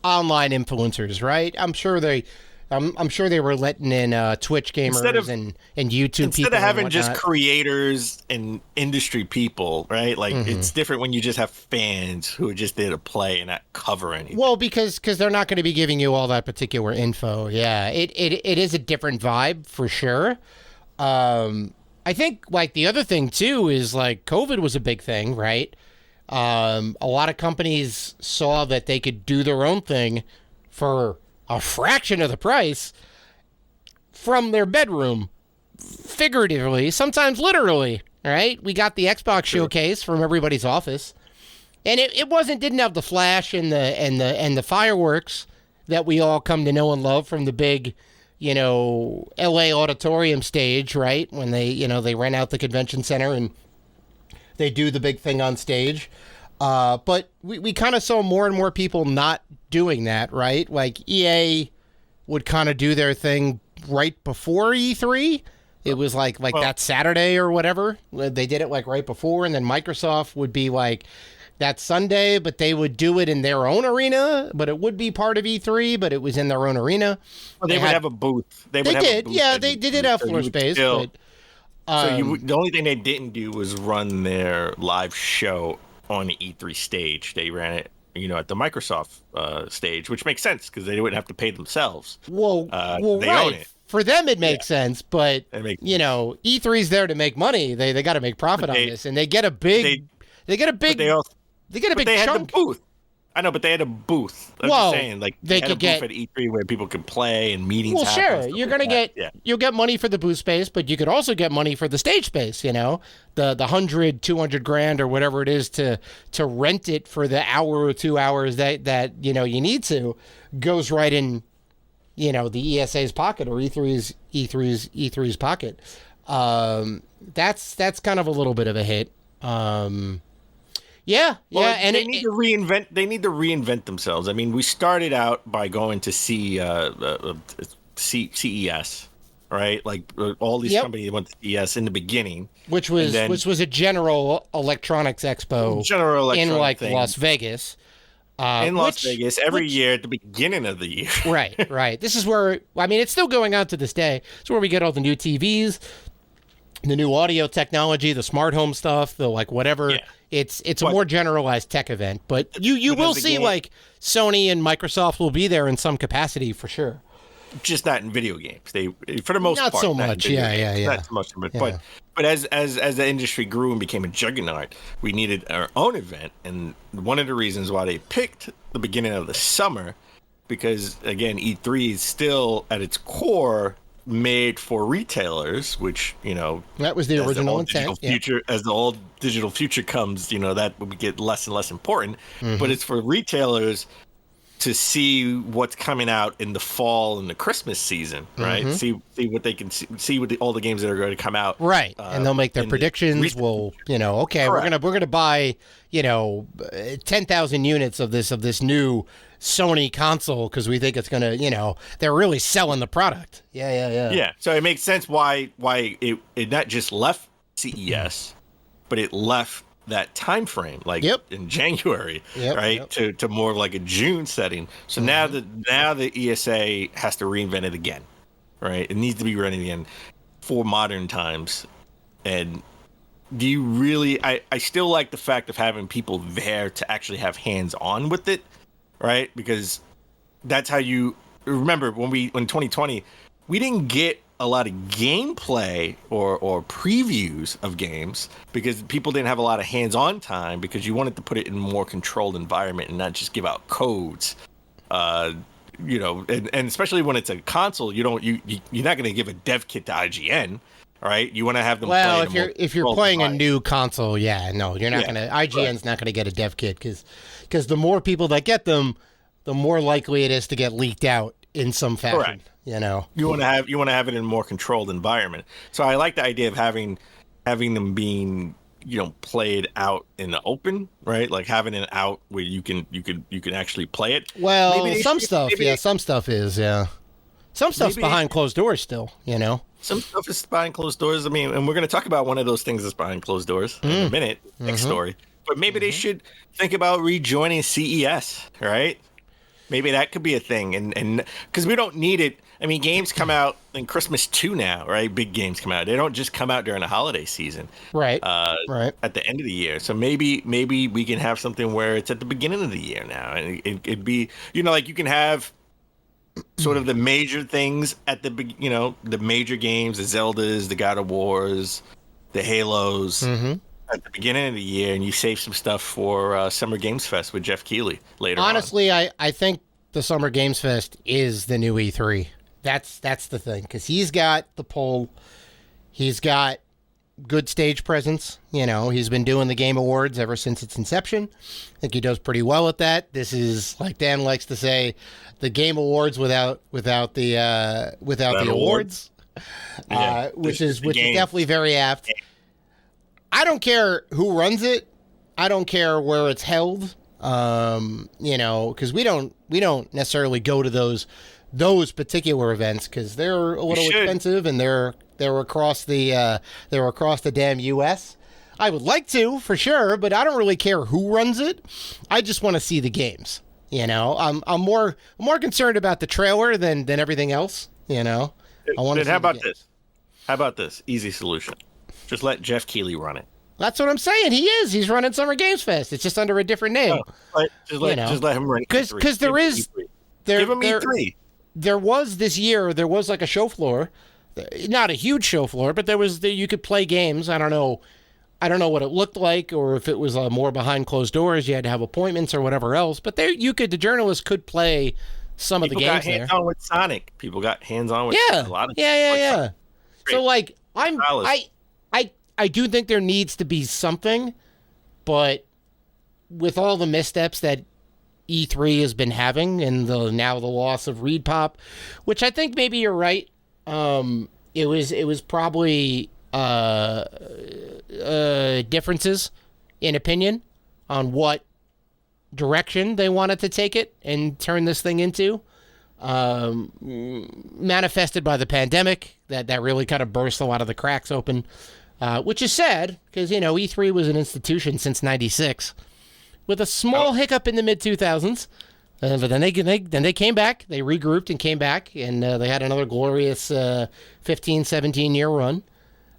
online influencers, right? I'm sure they were letting in Twitch gamers and YouTube people. Instead of having just creators and industry people, right? Like it's different when you just have fans who are just there to play and not cover anything. Well, because they're not going to be giving you all that particular info. Yeah, it is a different vibe for sure. I think like the other thing too is like COVID was a big thing, right? A lot of companies saw that they could do their own thing for a fraction of the price from their bedroom, figuratively, sometimes literally, right? We got the Xbox showcase from everybody's office, and it didn't have the flash and the fireworks that we all come to know and love from the big, LA auditorium stage, right? When they rent out the convention center and they do the big thing on stage. But we kind of saw more and more people not doing that, right? Like EA would kind of do their thing right before E3. It was like that Saturday or whatever. They did it like right before, and then Microsoft would be like that Sunday, but they would do it in their own arena, but it would be part of E3, but it was in their own arena. Well, they would have a booth. They did have floor space. But, the only thing they didn't do was run their live show on the E3 stage. They ran it, at the Microsoft stage, which makes sense because they wouldn't have to pay themselves. Well, they right. own it. For them, it makes sense, but E3's there to make money. They got to make profit on this, and they get a big. They get a big. They get a big chunk. Had the booth. I know, but they had a booth. I'm just saying, like they could get at E3 where people could play and meetings. Well, sure, you're gonna you'll get money for the booth space, but you could also get money for the stage space. The $100-200 or whatever it is to rent it for the hour or 2 hours that you need to goes right in, the ESA's pocket or E3's pocket. That's kind of a little bit of a hit. And they need to reinvent. They need to reinvent themselves. I mean, we started out by going to see CES, right? Like all these companies went to CES in the beginning, which was a general electronics expo, in Las Vegas. In Las Vegas every year at the beginning of the year. Right. This is where it's still going on to this day. It's where we get all the new TVs, the new audio technology, the smart home stuff, the whatever. Yeah. It's a more generalized tech event, but you will see like Sony and Microsoft will be there in some capacity for sure. Just not in video games. They, for the most part, not so much. Yeah. Not so much, but as the industry grew and became a juggernaut, we needed our own event, and one of the reasons why they picked the beginning of the summer, because again, E3 is still at its core made for retailers, which that was the original intent. As the old digital future comes, that would get less and less important. But it's for retailers to see what's coming out in the fall and the Christmas season, right? See what they can see what all the games that are going to come out, right? And they'll make their predictions. We're gonna buy 10,000 units of this new Sony console because we think it's gonna they're really selling the product. Yeah. So it makes sense why it not just left CES, but it left that time frame in January, right? To more like a June setting. So now the ESA has to reinvent it again, right? It needs to be running again for modern times. And do you really? I still like the fact of having people there to actually have hands on with it, right? Because that's how you remember when 2020 we didn't get a lot of gameplay or previews of games because people didn't have a lot of hands-on time because you wanted to put it in a more controlled environment and not just give out codes. And especially when it's a console, you're not going to give a dev kit to IGN, right? You want to have them. Well, if you're playing a new console, you're not going to. IGN's not going to get a dev kit because the more people that get them, the more likely it is to get leaked out in some fashion. Correct. You want to have it in a more controlled environment. So I like the idea of having them being play it out in the open, right? Like having it out where you can actually play it. Well, some stuff is, yeah. Some stuff's behind closed doors still, Some stuff is behind closed doors. I mean, and we're going to talk about one of those things that's behind closed doors in a minute, next story. But maybe they should think about rejoining CES, right? Maybe that could be a thing. And because we don't need it. I mean, games come out in Christmas too now, right? Big games come out. They don't just come out during the holiday season. Right. Right. At the end of the year. So maybe we can have something where it's at the beginning of the year now. And it'd be, like you can have sort of the major things at the, the major games, the Zeldas, the God of Wars, the Halos at the beginning of the year. And you save some stuff for Summer Games Fest with Jeff Keighley later on. Honestly, I think the Summer Games Fest is the new E3. That's the thing, because he's got the pull. He's got good stage presence. He's been doing the Game Awards ever since its inception. I think he does pretty well at that. This is, like Dan likes to say, the Game Awards without the awards, which is definitely very apt. I don't care who runs it. I don't care where it's held. Because we don't necessarily go to those particular events because they're a little expensive and they're across the damn U.S. I would like to for sure, but I don't really care who runs it. I just want to see the games. I'm more concerned about the trailer than everything else. I want to. How about this? How about this? Easy solution. Just let Jeff Keighley run it. That's what I'm saying. He's running Summer Games Fest. It's just under a different name. Just let him run. Because give him E3. There was this year, there was like a show floor, not a huge show floor, but you could play games. I don't know what it looked like, or if it was more behind closed doors. You had to have appointments or whatever else. But the journalists could play some of the games there. People got hands on with Sonic. People got hands on with a lot of. Yeah. So I do think there needs to be something, but with all the missteps that E3 has been having, and now the loss of Reed Pop, which I think maybe you're right. It was probably differences in opinion on what direction they wanted to take it and turn this thing into. Manifested by the pandemic, that really kind of burst a lot of the cracks open, which is sad because E3 was an institution since '96. With a small hiccup in the mid-2000s, but then they came back, they regrouped and came back, and they had another glorious 15, 17-year run.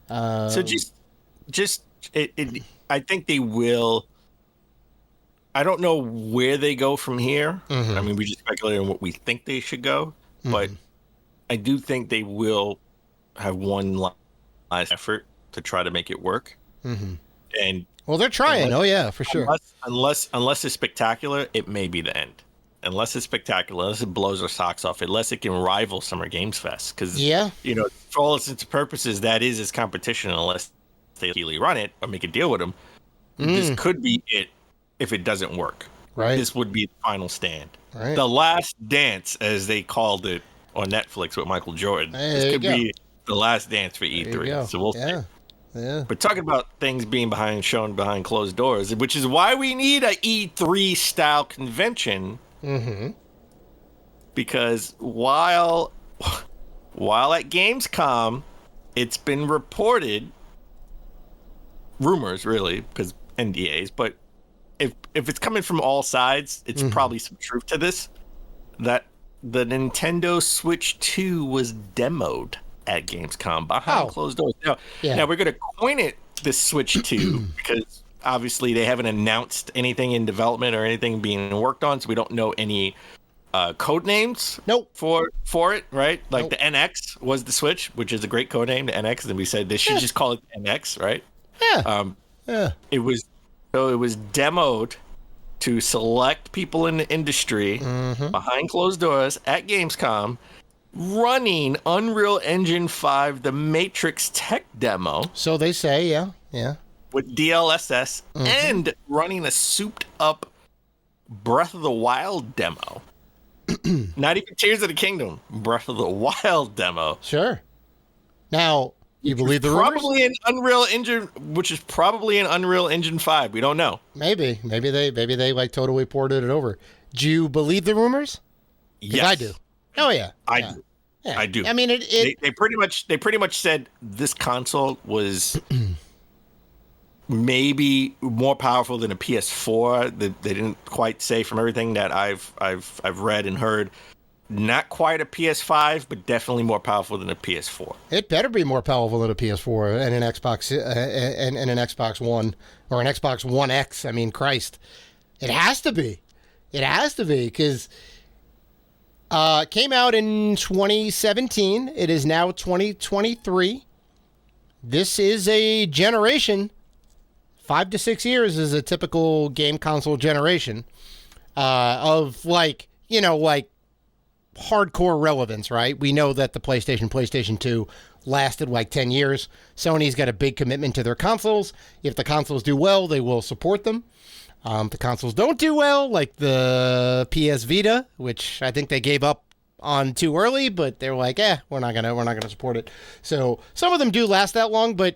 So I think they will. I don't know where they go from here. I mean, we just speculate on what we think they should go, but I do think they will have one last effort to try to make it work. And well, they're trying. For sure. Unless it's spectacular, it may be the end. Unless it's spectacular, unless it blows our socks off, unless it can rival Summer Games Fest. Because, for all intents and purposes, that is its competition unless they really run it or make a deal with them. This could be it if it doesn't work. Right. This would be the final stand. Right. The last dance, as they called it on Netflix with Michael Jordan. This could be the last dance for E3. So we'll see. Yeah. But talking about things being shown behind closed doors, which is why we need a E3 style convention. Because while at Gamescom, it's been reported, rumors really, because NDAs, but if it's coming from all sides, it's probably some truth to this, that the Nintendo Switch 2 was demoed at Gamescom behind closed doors. Now we're going to coin it the Switch 2 because obviously they haven't announced anything in development or anything being worked on, so we don't know any code names for it, right? Like the NX was the Switch, which is a great code name, the NX, and we said they should just call it NX, right? It was demoed to select people in the industry behind closed doors at Gamescom, running Unreal Engine 5, the Matrix tech demo. So they say, yeah. With DLSS and running a souped up Breath of the Wild demo. Not even Tears of the Kingdom, Breath of the Wild demo. Sure. Now, You believe the rumors? Probably an Unreal Engine, which is probably an Unreal Engine 5. We don't know. Maybe they like totally ported it over. Do you believe the rumors? Yes, I do. Oh yeah, I do. Yeah. I do. I mean, they pretty much said this console was maybe more powerful than a PS4. They didn't quite say, from everything that I've read and heard. Not quite a PS5, but definitely more powerful than a PS4. It better be more powerful than a PS4 and an Xbox and an Xbox One or an Xbox One X. I mean, Christ, it has to be. It has to be because it came out in 2017. It is now 2023. This is a generation. 5 to 6 years is a typical game console generation of like hardcore relevance, right? We know that the PlayStation 2 lasted like 10 years. Sony's got a big commitment to their consoles. If the consoles do well, they will support them. If the consoles don't do well, like the PS Vita, which I think they gave up on too early, but they're like, we're not gonna support it. So some of them do last that long, but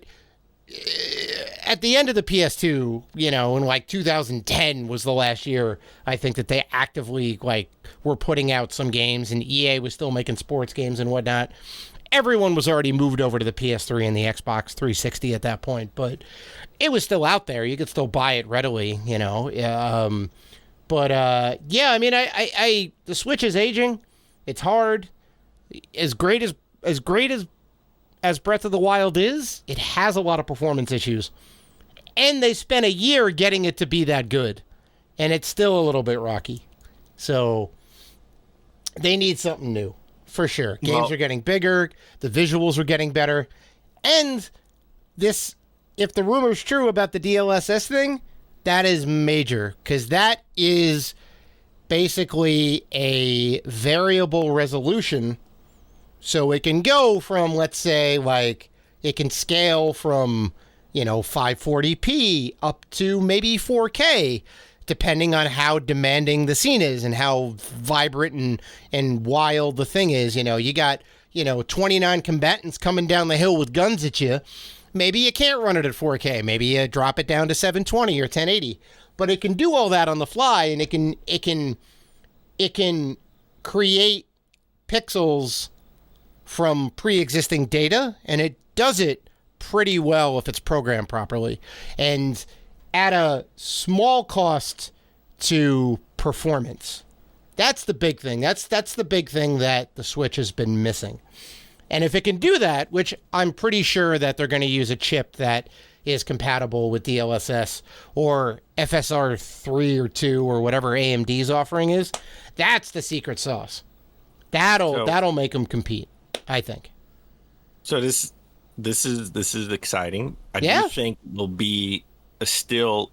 at the end of the PS2, in like 2010 was the last year, I think that they actively were putting out some games, and EA was still making sports games and whatnot. Everyone was already moved over to the PS3 and the Xbox 360 at that point, but it was still out there. You could still buy it readily, I mean, the Switch is aging. It's hard. As great as Breath of the Wild is, it has a lot of performance issues. And they spent a year getting it to be that good. And it's still a little bit rocky. So they need something new, for sure. Games are getting bigger. The visuals are getting better. And this, if the rumor's true about the DLSS thing, that is major. Because that is basically a variable resolution. So it can go from, let's say, it can scale from, 540p up to maybe 4K, depending on how demanding the scene is and how vibrant and wild the thing is. You got, 29 combatants coming down the hill with guns at you. Maybe you can't run it at 4K. Maybe you drop it down to 720 or 1080. But it can do all that on the fly, and it can create pixels from pre-existing data, and it does it pretty well if it's programmed properly and at a small cost to performance. That's the big thing. That's the big thing that the Switch has been missing. And if it can do that, which I'm pretty sure that they're going to use a chip that is compatible with DLSS or FSR 3 or 2 or whatever AMD's offering is, that's the secret sauce. That'll make them compete, I think. So this is exciting. I do think there'll be still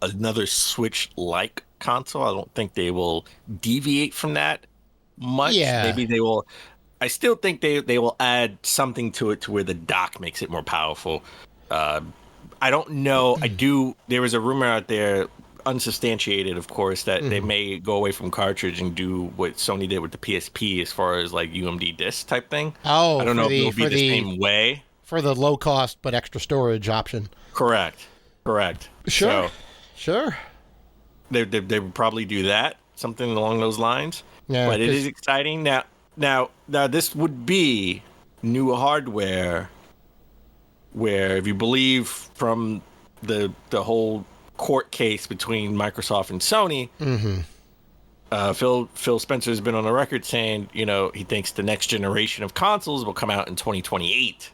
another Switch-like console. I don't think they will deviate from that much. Yeah. Maybe they will. I still think they will add something to it to where the dock makes it more powerful. I don't know. There was a rumor out there, unsubstantiated, of course, that they may go away from cartridge and do what Sony did with the PSP as far as like UMD disc type thing. Oh, I don't know if it'll be the same way. For the low cost but extra storage option. Correct. Sure. So, They would probably do that, something along those lines. Yeah, but it is exciting. Now this would be new hardware where, if you believe from the whole court case between Microsoft and Sony, Phil Spencer has been on the record saying, he thinks the next generation of consoles will come out in 2028,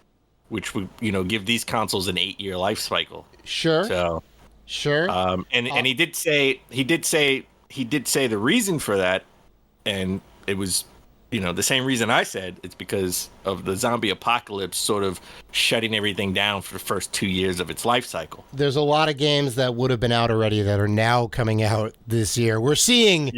which would, give these consoles an 8-year life cycle. Sure. So, sure. And he did say the reason for that, and it was, the same reason I said. It's because of the zombie apocalypse sort of shutting everything down for the first 2 years of its life cycle. There's a lot of games that would have been out already that are now coming out this year. We're seeing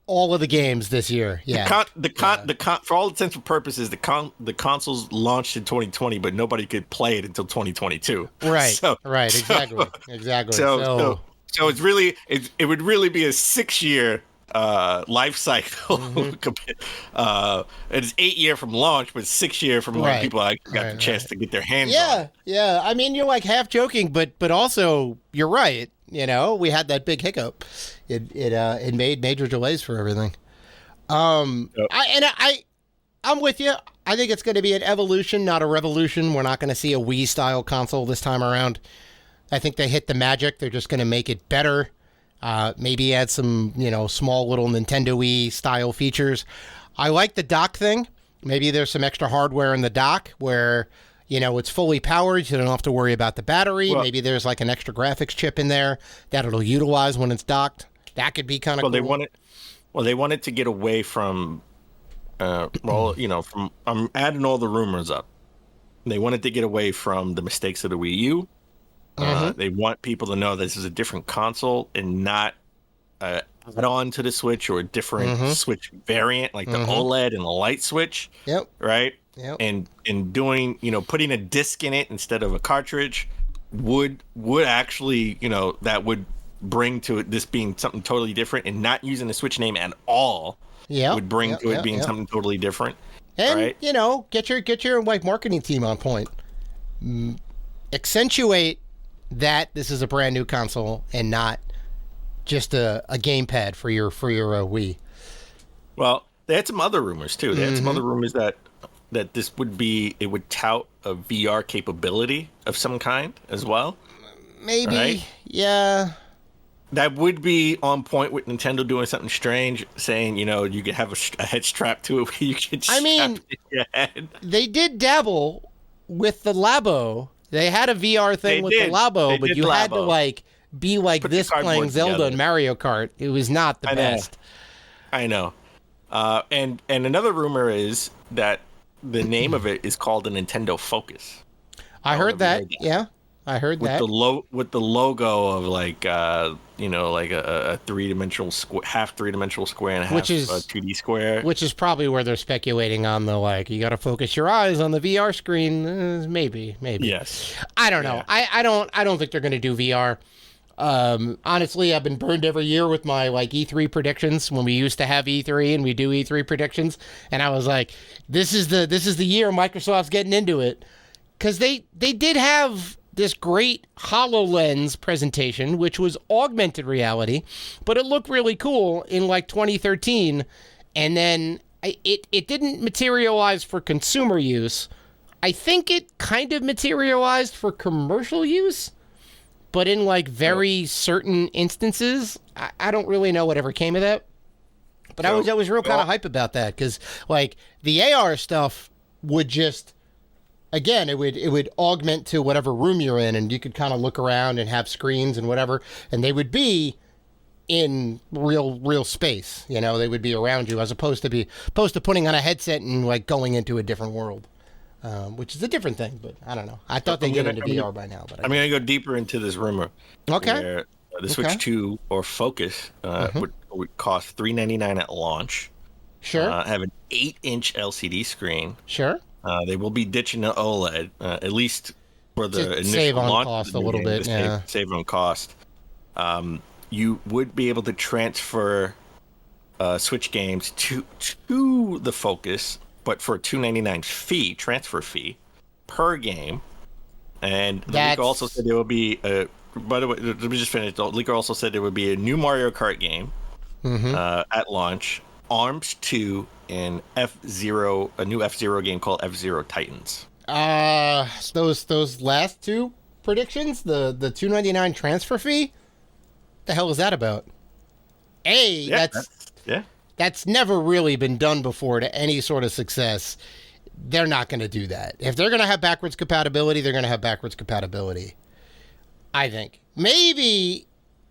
all of the games this year. Yeah. For all intents and purposes, the consoles launched in 2020, but nobody could play it until 2022. Right. Exactly. So it's really, it would really be a 6-year life cycle. It's 8 year from launch, but 6 year from when people got the chance to get their hands on. Yeah. I mean, you're like half joking, but also you're right. You know, we had that big hiccup. It made major delays for everything. I'm with you. I think it's going to be an evolution, not a revolution. We're not going to see a Wii style console this time around. I think they hit the magic. They're just going to make it better. Maybe add some, small little Nintendo Wii style features. I like the dock thing. Maybe there's some extra hardware in the dock where, it's fully powered. You don't have to worry about the battery. Well, maybe there's like an extra graphics chip in there that it'll utilize when it's docked. That could be kind of cool. They wanted to get away from, I'm adding all the rumors up. They wanted to get away from the mistakes of the Wii U. They want people to know this is a different console and not add on to the Switch or a different Switch variant like the OLED and the light switch. Yep. Right. Yep. And doing, putting a disc in it instead of a cartridge would actually, that would bring to it this being something totally different, and not using the Switch name at all. Yeah. Would bring to it being something totally different. And right? Get your like marketing team on point. Accentuate that this is a brand new console and not just a gamepad for your Wii. Well, they had some other rumors too. They had some other rumors that this would tout a VR capability of some kind as well. Maybe, right? Yeah. That would be on point with Nintendo doing something strange, saying, you could have a head strap to it where you could strap it to your head. They did dabble with the Labo. They had a VR thing with the Labo, but you had to be like this playing Zelda and Mario Kart. It was not the best. I know. And another rumor is that the name of it is called the Nintendo Focus. I heard that. Yeah, I heard that. With the logo of like a 3-dimensional half 3-dimensional square and a half 2D square. Which is probably where they're speculating on the you got to focus your eyes on the VR screen. Maybe. Yes. I don't know. Yeah. I don't think they're going to do VR. Honestly, I've been burned every year with my E3 predictions when we used to have E3 and we do E3 predictions, and I was like, this is the year Microsoft's getting into it, because they did have this great HoloLens presentation, which was augmented reality, but it looked really cool in 2013, and then it didn't materialize for consumer use. I think it kind of materialized for commercial use. But in very certain instances, I don't really know whatever came of that. But I was real kind of hype about that, because the AR stuff would just, again, it would augment to whatever room you're in, and you could kind of look around and have screens and whatever, and they would be in real space. They would be around you, as opposed to putting on a headset and going into a different world. Which is a different thing, but I don't know. I thought they'd get into VR by now. But I'm going to go deeper into this rumor. Okay. Where the Switch 2 or Focus would cost $399 at launch. Sure. Have an 8-inch LCD screen. Sure. They will be ditching the OLED, at least for the initial save on launch cost a little bit. Yeah. Save on cost. You would be able to transfer Switch games to the Focus, but for a $299 transfer fee per game. And the leaker also said there will be by the way, let me just finish. The leaker also said there would be a new Mario Kart game at launch, ARMS 2, and F-Zero, a new F-Zero game called F-Zero Titans. Those last two predictions, the $299 transfer fee, the hell is that about? That's never really been done before to any sort of success. They're not going to do that. If they're going to have backwards compatibility, they're going to have backwards compatibility. I think. Maybe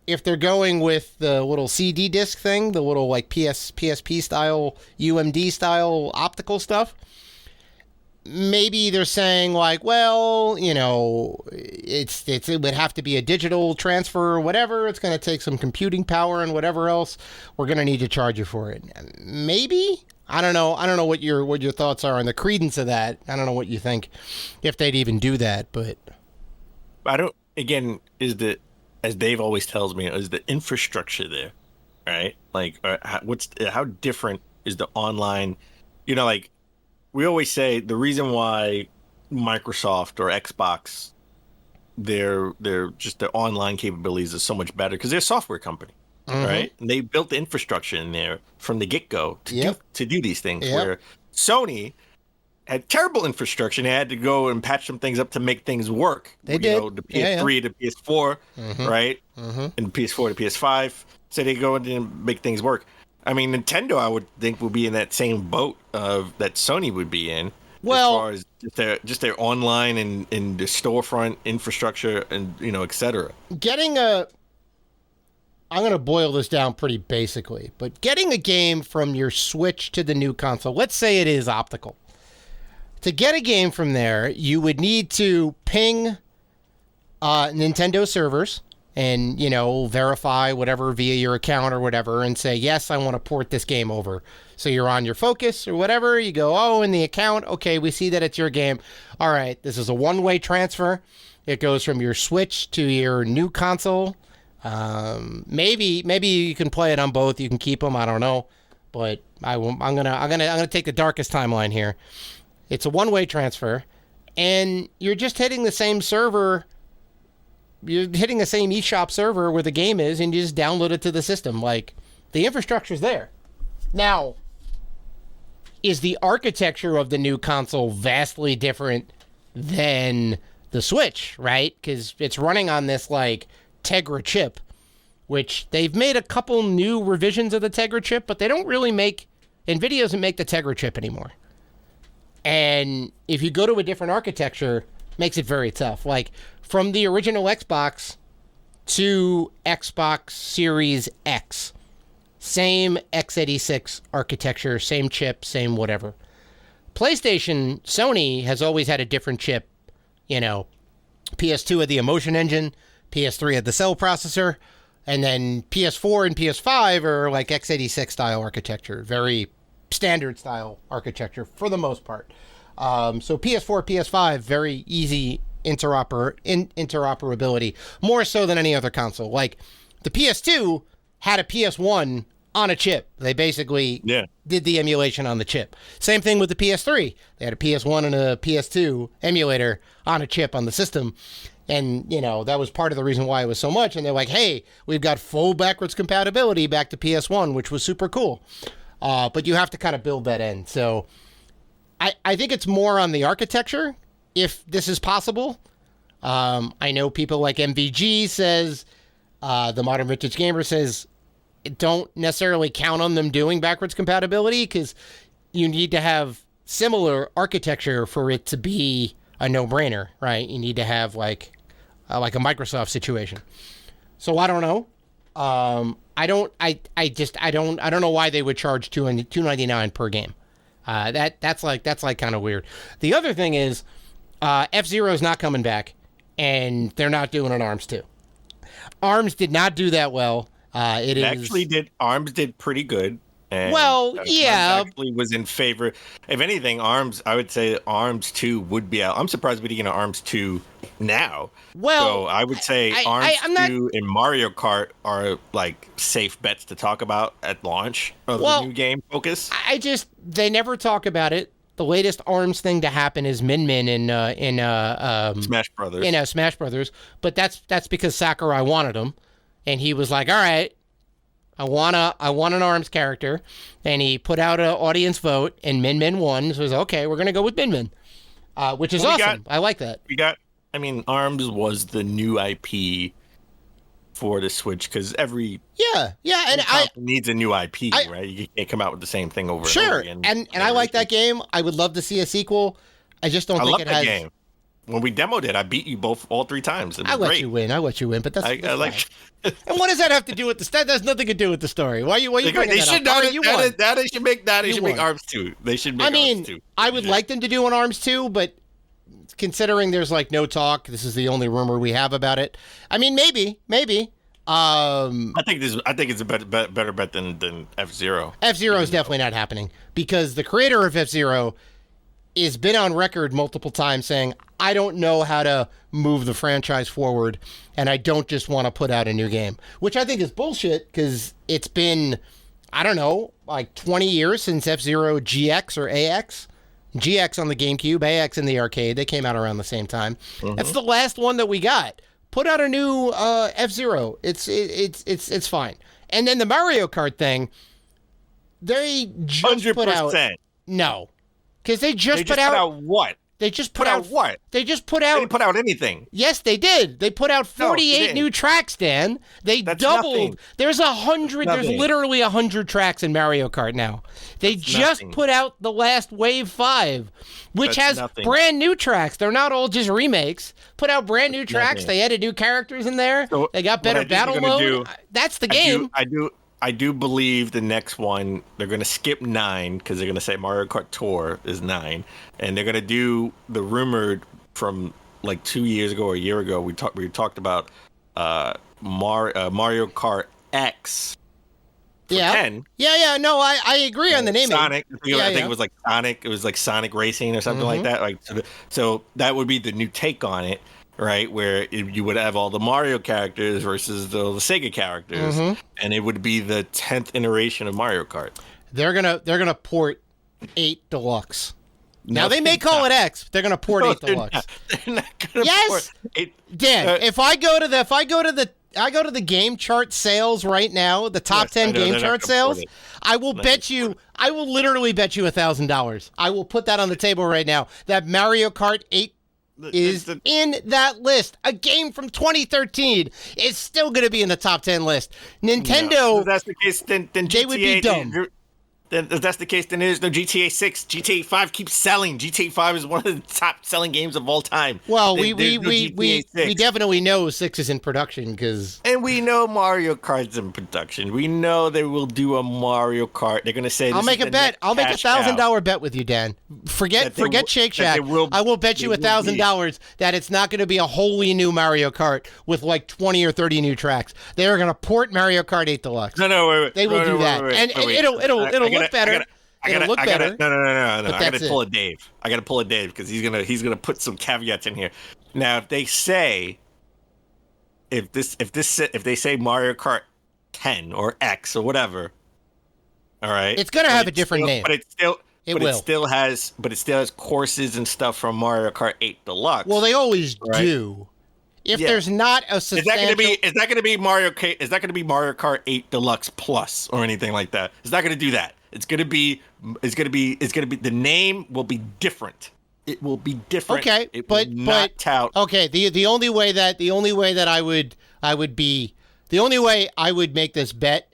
if they're going with the little CD disc thing, the little PSP style, UMD style optical stuff, maybe they're saying it would have to be a digital transfer or whatever. It's going to take some computing power and whatever else. We're going to need to charge you for it. Maybe. I don't know what your thoughts are on the credence of that. I don't know what you think, if they'd even do that. But I don't. Again, as Dave always tells me, is the infrastructure there? right? Like, how different is the online? You know, like we always say, the reason why Microsoft or Xbox, their online capabilities is so much better because they're a software company, right? And they built the infrastructure in there from the get go to do these things. Where Sony had terrible infrastructure and they had to go and patch some things up to make things work. They did. The PS3 to PS4, right? And PS4 to PS5. So they go in and make things work. I mean, Nintendo, I would think, would be in that same boat of that Sony would be in. Well, as far as just their online and the storefront infrastructure and, et cetera. I'm going to boil this down pretty basically, but getting a game from your Switch to the new console, let's say it is optical. To get a game from there, you would need to ping Nintendo servers and, verify whatever via your account or whatever and say, yes, I want to port this game over. So you're on your Focus or whatever. You go, in the account. Okay, we see that it's your game. All right, this is a one-way transfer. It goes from your Switch to your new console. Maybe you can play it on both. You can keep them. I don't know, but I'm gonna take the darkest timeline here. It's a one-way transfer, and you're just hitting the same server. You're hitting the same eShop server where the game is, and you just download it to the system. Like, the infrastructure's there. Now, is the architecture of the new console vastly different than the Switch, right? Because it's running on this, Tegra chip, which they've made a couple new revisions of the Tegra chip, but they don't really NVIDIA doesn't make the Tegra chip anymore. And if you go to a different architecture, makes it very tough. Like, from the original Xbox to Xbox Series X, same x86 architecture, same chip, same whatever. PlayStation, Sony has always had a different chip. PS2 had the Emotion Engine, PS3 had the cell processor, and then PS4 and PS5 are like x86 style architecture, very standard style architecture for the most part. So PS4, PS5, very easy interoperability, more so than any other console. Like, the PS2 had a PS1 on a chip. They basically did the emulation on the chip. Same thing with the PS3. They had a PS1 and a PS2 emulator on a chip on the system. And, that was part of the reason why it was so much. And they're like, hey, we've got full backwards compatibility back to PS1, which was super cool. But you have to kind of build that in. So I think it's more on the architecture, if this is possible. I know people like MVG says, the Modern Vintage Gamer says, don't necessarily count on them doing backwards compatibility because you need to have similar architecture for it to be a no-brainer, right? You need to have like a Microsoft situation. So I don't know. I don't know why they would charge $299 per game. That's kind of weird. The other thing is, F-Zero is not coming back, and they're not doing an ARMS 2. ARMS did not do that well. ARMS did pretty good. And ARMS actually was in favor. If anything, ARMS, I would say ARMS 2 would be out. I'm surprised we didn't get an ARMS 2 now. Well, so I would say ARMS 2 and Mario Kart are safe bets to talk about at launch of the new game Focus. They never talk about it. The latest ARMS thing to happen is Min Min in Smash Brothers. Smash Brothers, but that's because Sakurai wanted him, and he was like, all right, I want an ARMS character, and he put out an audience vote, and Min Min won. So he was okay, we're gonna go with Min Min, which is awesome. I like that. ARMS was the new IP for the Switch because every console needs a new IP, right? You can't come out with the same thing over and over again. And I like that game. I would love to see a sequel. I just don't think it has. Game. When we demoed it, I beat you all 3 times. It was great. You win. I let you win, but that's I like. And what does that have to do with the? That has nothing to do with the story. Why you bringing that up? They should make ARMS 2. They should make ARMS 2. I would like them to do an ARMS 2, but considering there's no talk, this is the only rumor we have about it. I mean, maybe. I think it's a better bet than F-Zero. F-Zero is definitely not happening because the creator of F-Zero has been on record multiple times saying, I don't know how to move the franchise forward, and I don't just want to put out a new game, which I think is bullshit because it's been, I don't know, like 20 years since F-Zero GX or AX. GX on the GameCube, AX in the arcade. They came out around the same time. That's the last one that we got. Put out a new F-Zero. It's fine. And then the Mario Kart thing, they just 100%. put out... No. Because they just put out what? They just put out what? They just put out... They didn't put out anything. Yes, they did. They put out 48 new tracks, Dan. That's doubled. Nothing. There's 100. There's literally 100 tracks in Mario Kart now. They just put out the last Wave 5, which has brand new tracks. They're not all just remakes. Put out brand new tracks. They added new characters in there. So they got better battle mode. That's the game. I do believe the next one, they're going to skip 9 because they're going to say Mario Kart Tour is 9. And they're going to do the rumored from like 2 years ago or a year ago. We talked about Mario Kart X. Yeah. 10. Yeah. No, I agree on the naming. Sonic. I think it was like Sonic. It was like Sonic Racing or something like that. Like so that would be the new take on it. Right, where you would have all the Mario characters versus the Sega characters, and it would be the 10th iteration of Mario Kart. They're gonna port 8 Deluxe. Now they may call it X. But they're gonna port 8 Deluxe. They're not gonna port 8. Dan, if I go to the game chart sales right now, the top 10 game chart sales, I will literally bet you $1,000. I will put that on the table right now. That Mario Kart 8 is in that list. A game from 2013 is still going to be in the top 10 list. Nintendo, no. If that's the case, then GTA, they would be dumb. Then if that's the case, then there's no GTA 6. GTA 5 keeps selling. GTA 5 is one of the top selling games of all time. Well, we definitely know 6 is in production because... And we know Mario Kart's in production. We know they will do a Mario Kart. They're going to say... I'll make a bet. I'll make $1,000 bet with you, Dan. Forget Shake Shack. I will bet you $1,000 that it's not going to be a wholly new Mario Kart with like 20 or 30 new tracks. They are going to port Mario Kart 8 Deluxe. No, wait. They will do that. And it'll look better. It'll look better. No. I gotta pull a Dave. I gotta pull a Dave because he's gonna put some caveats in here. Now, if they say if they say Mario Kart 10 or X or whatever, all right, it's gonna have a different name. But it still has courses and stuff from Mario Kart 8 Deluxe. Well, they always do. If there's not a substantial... Is that gonna be Mario Kart 8 Deluxe Plus or anything like that? It's not gonna do that. It's gonna be the name will be different. It will be different. Okay, but okay. The only way that I would make this bet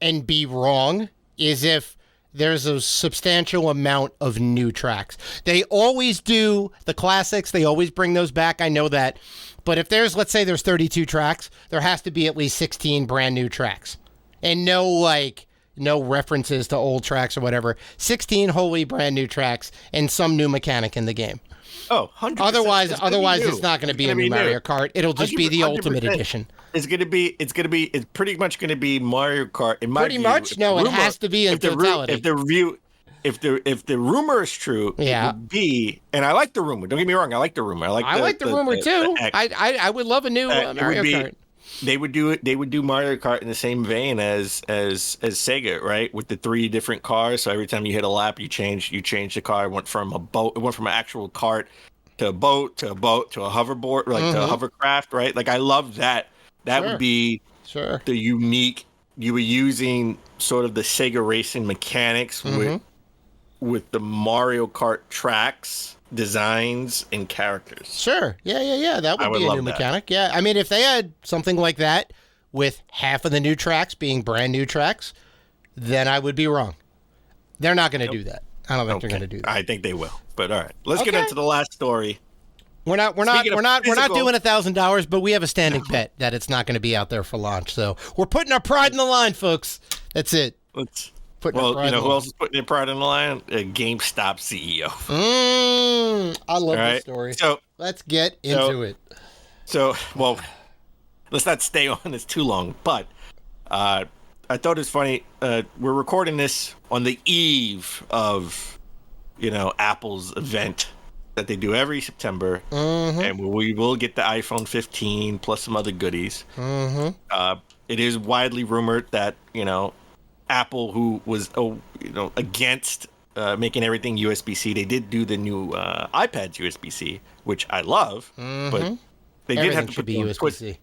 and be wrong is if there's a substantial amount of new tracks. They always do the classics. They always bring those back. I know that. But if let's say there's 32 tracks, there has to be at least 16 brand new tracks. And no references to old tracks or whatever. 16 wholly brand new tracks and some new mechanic in the game. Oh, 100%. Otherwise it's not going to be a new Mario Kart. It'll just be the Ultimate Edition. It's pretty much going to be Mario Kart in my view. Pretty much? No, it has to be in totality. If the rumor is true, it would be, and I like the rumor. Don't get me wrong, I like the rumor. I like the rumor too. I would love a new Mario Kart. They would do Mario Kart in the same vein as Sega, right? With the 3 different cars. So every time you hit a lap, you change the car. It went from an actual cart to a boat to a hoverboard, like to a hovercraft, right? Like I love that. That would be the unique. You were using sort of the Sega racing mechanics with the Mario Kart tracks, designs, and characters. Sure. Yeah. That would be a new mechanic. Yeah. I mean, if they had something like that with half of the new tracks being brand new tracks, then I would be wrong. They're not going to do that. I don't think they're going to do that. I think they will. But all right, let's get into the last story. We're not doing $1,000, but we have a standing bet that it's not going to be out there for launch. So we're putting our pride in the line, folks. That's it. Who else is putting their pride in the line? A GameStop CEO. I love this story. So let's get into it. So, let's not stay on this too long. But I thought it was funny. We're recording this on the eve of Apple's event that they do every September, Mm-hmm. and we will get the iPhone 15 plus some other goodies. Mm-hmm. It is widely rumored that Apple, who was against making everything USB-C, they did do the new iPads USB-C, which I love, but they did have to put be USB-C.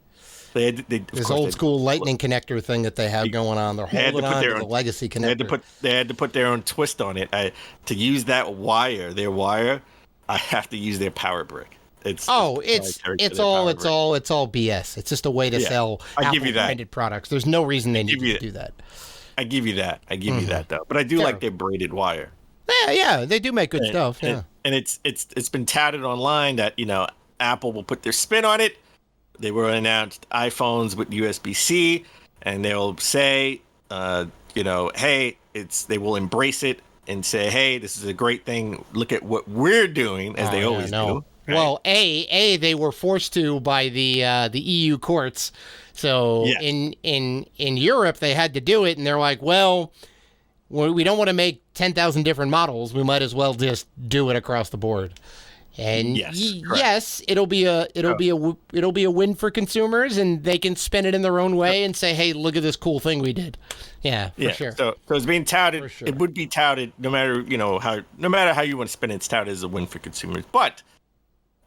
This old school lightning connector thing that they have going on. They're holding on to the legacy connector. They had to put their own twist on it. To use that their wire, I have to use their power brick. It's all BS. It's just a way to sell Apple branded products. There's no reason they need to do that. I give you that. You that though. But I do like their braided wire. Yeah, they do make good stuff. Yeah. And it's been touted online that, Apple will put their spin on it. They will announce iPhones with USB-C, and they'll say, hey, they will embrace it and say, hey, this is a great thing. Look at what we're doing, as they always do. Right? Well, they were forced to by the EU courts. So in Europe, they had to do it, and they're like, well, we don't want to make 10,000 different models. We might as well just do it across the board. And yes, it'll be a win for consumers, and they can spin it in their own way and say, "Hey, look at this cool thing we did." Yeah, for sure. So it's being touted. Sure. It would be touted no matter how you want to spin it. It's touted as a win for consumers. But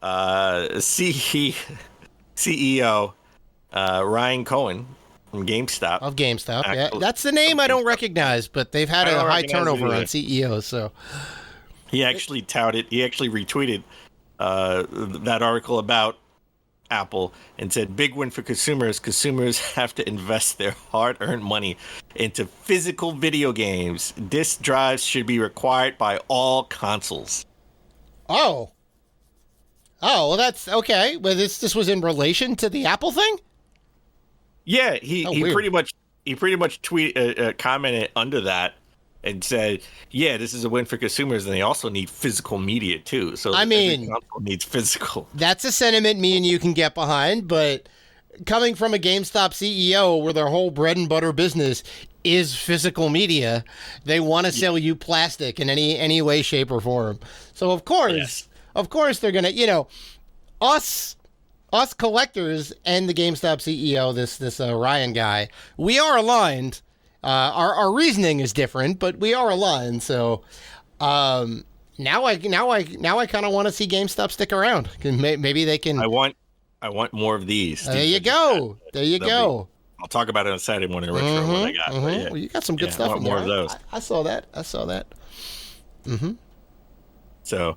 CEO Ryan Cohen from GameStop of GameStop, that's the name I don't recognize, but they've had a high turnover on CEOs, so. He actually retweeted that article about Apple and said, big win for consumers. Consumers have to invest their hard-earned money into physical video games. Disk drives should be required by all consoles. Oh, well, that's okay. Well, this was in relation to the Apple thing? Yeah, he pretty much commented under that and said, yeah, this is a win for consumers, and they also need physical media, too. So every console needs physical. That's a sentiment me and you can get behind, but coming from a GameStop CEO where their whole bread and butter business is physical media, they want to sell you plastic in any way, shape, or form. So, of course, they're going to, us collectors and the GameStop CEO, this Ryan guy, we are aligned. Our reasoning is different, but we are aligned. So now I kind of want to see GameStop stick around. Maybe they can. I want more of these. There you go. I'll talk about it on Saturday morning retro what I got. Well, you got some good stuff. I want more of those. I saw that. Mm-hmm. So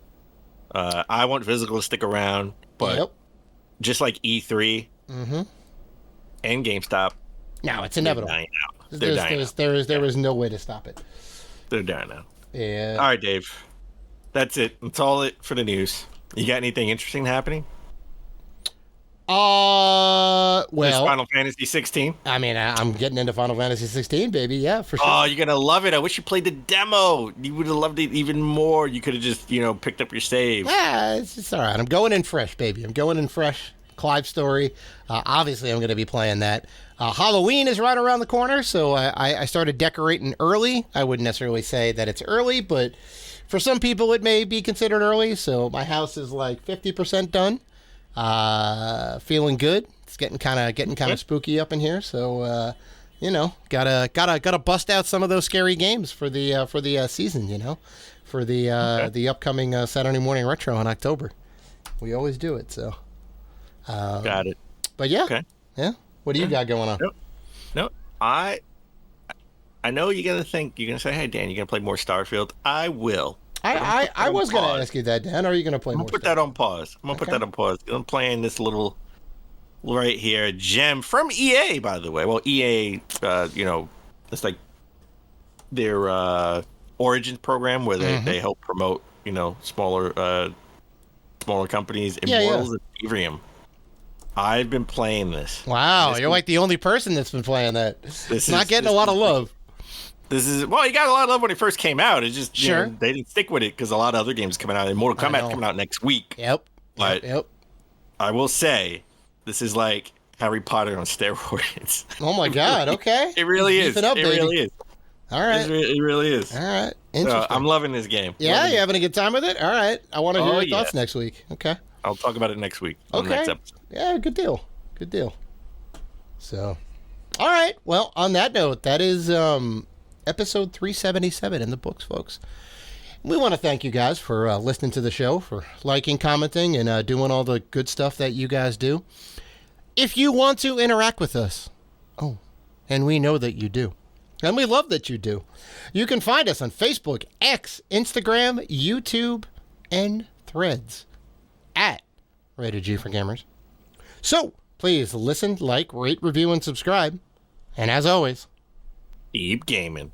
I want physical to stick around, but just like E3 and GameStop. No, it's inevitable. They're dying out. There is no way to stop it. They're dying now. Yeah. All right, Dave. That's it. That's all it for the news. You got anything interesting happening? Well, Final Fantasy 16. I mean, I'm getting into Final Fantasy 16, baby. Yeah, for sure. Oh, you're gonna love it. I wish you played the demo. You would have loved it even more. You could have just, picked up your save. Yeah, it's all right. I'm going in fresh, baby. I'm going in fresh. Clive's story. Obviously, I'm going to be playing that. Halloween is right around the corner, so I started decorating early. I wouldn't necessarily say that it's early, but for some people, it may be considered early. So my house is like 50% done. Feeling good. It's getting kind of spooky up in here. So gotta bust out some of those scary games for the season. For the upcoming Saturday morning retro in October. We always do it. So. Got it. But yeah. Okay. Yeah. What do you got going on? No. I know you're gonna say, hey Dan, you're gonna play more Starfield. I will. I was gonna ask you that, Dan. Are you gonna play more? I'm gonna put that on pause. I'm playing this little right here gem from EA, by the way. Well, EA, it's like their Origins program where they help promote smaller companies. Immortals of Ethereum. I've been playing this. Wow, you're like the only person that's been playing that. It's not getting a lot of love. You got a lot of love when it first came out. It's just they didn't stick with it because a lot of other games coming out. And Mortal Kombat coming out next week. Yep. But I will say, this is like Harry Potter on steroids. Oh my God! Okay. It really is. It up, it really is. All right. It really is. All right. Interesting. I'm loving this game. Yeah, you having a good time with it? All right. I want to hear your thoughts yeah. next week. Okay. I'll talk about it next week. On the next episode. Yeah, good deal. Good deal. So, all right. Well, on that note, that is episode 377 in the books, folks. We want to thank you guys for listening to the show, for liking, commenting, and doing all the good stuff that you guys do. If you want to interact with us, and we know that you do, and we love that you do, you can find us on Facebook, X, Instagram, YouTube, and Threads at Rated G for Gamers. So, please listen, like, rate, review, and subscribe. And as always, keep gaming.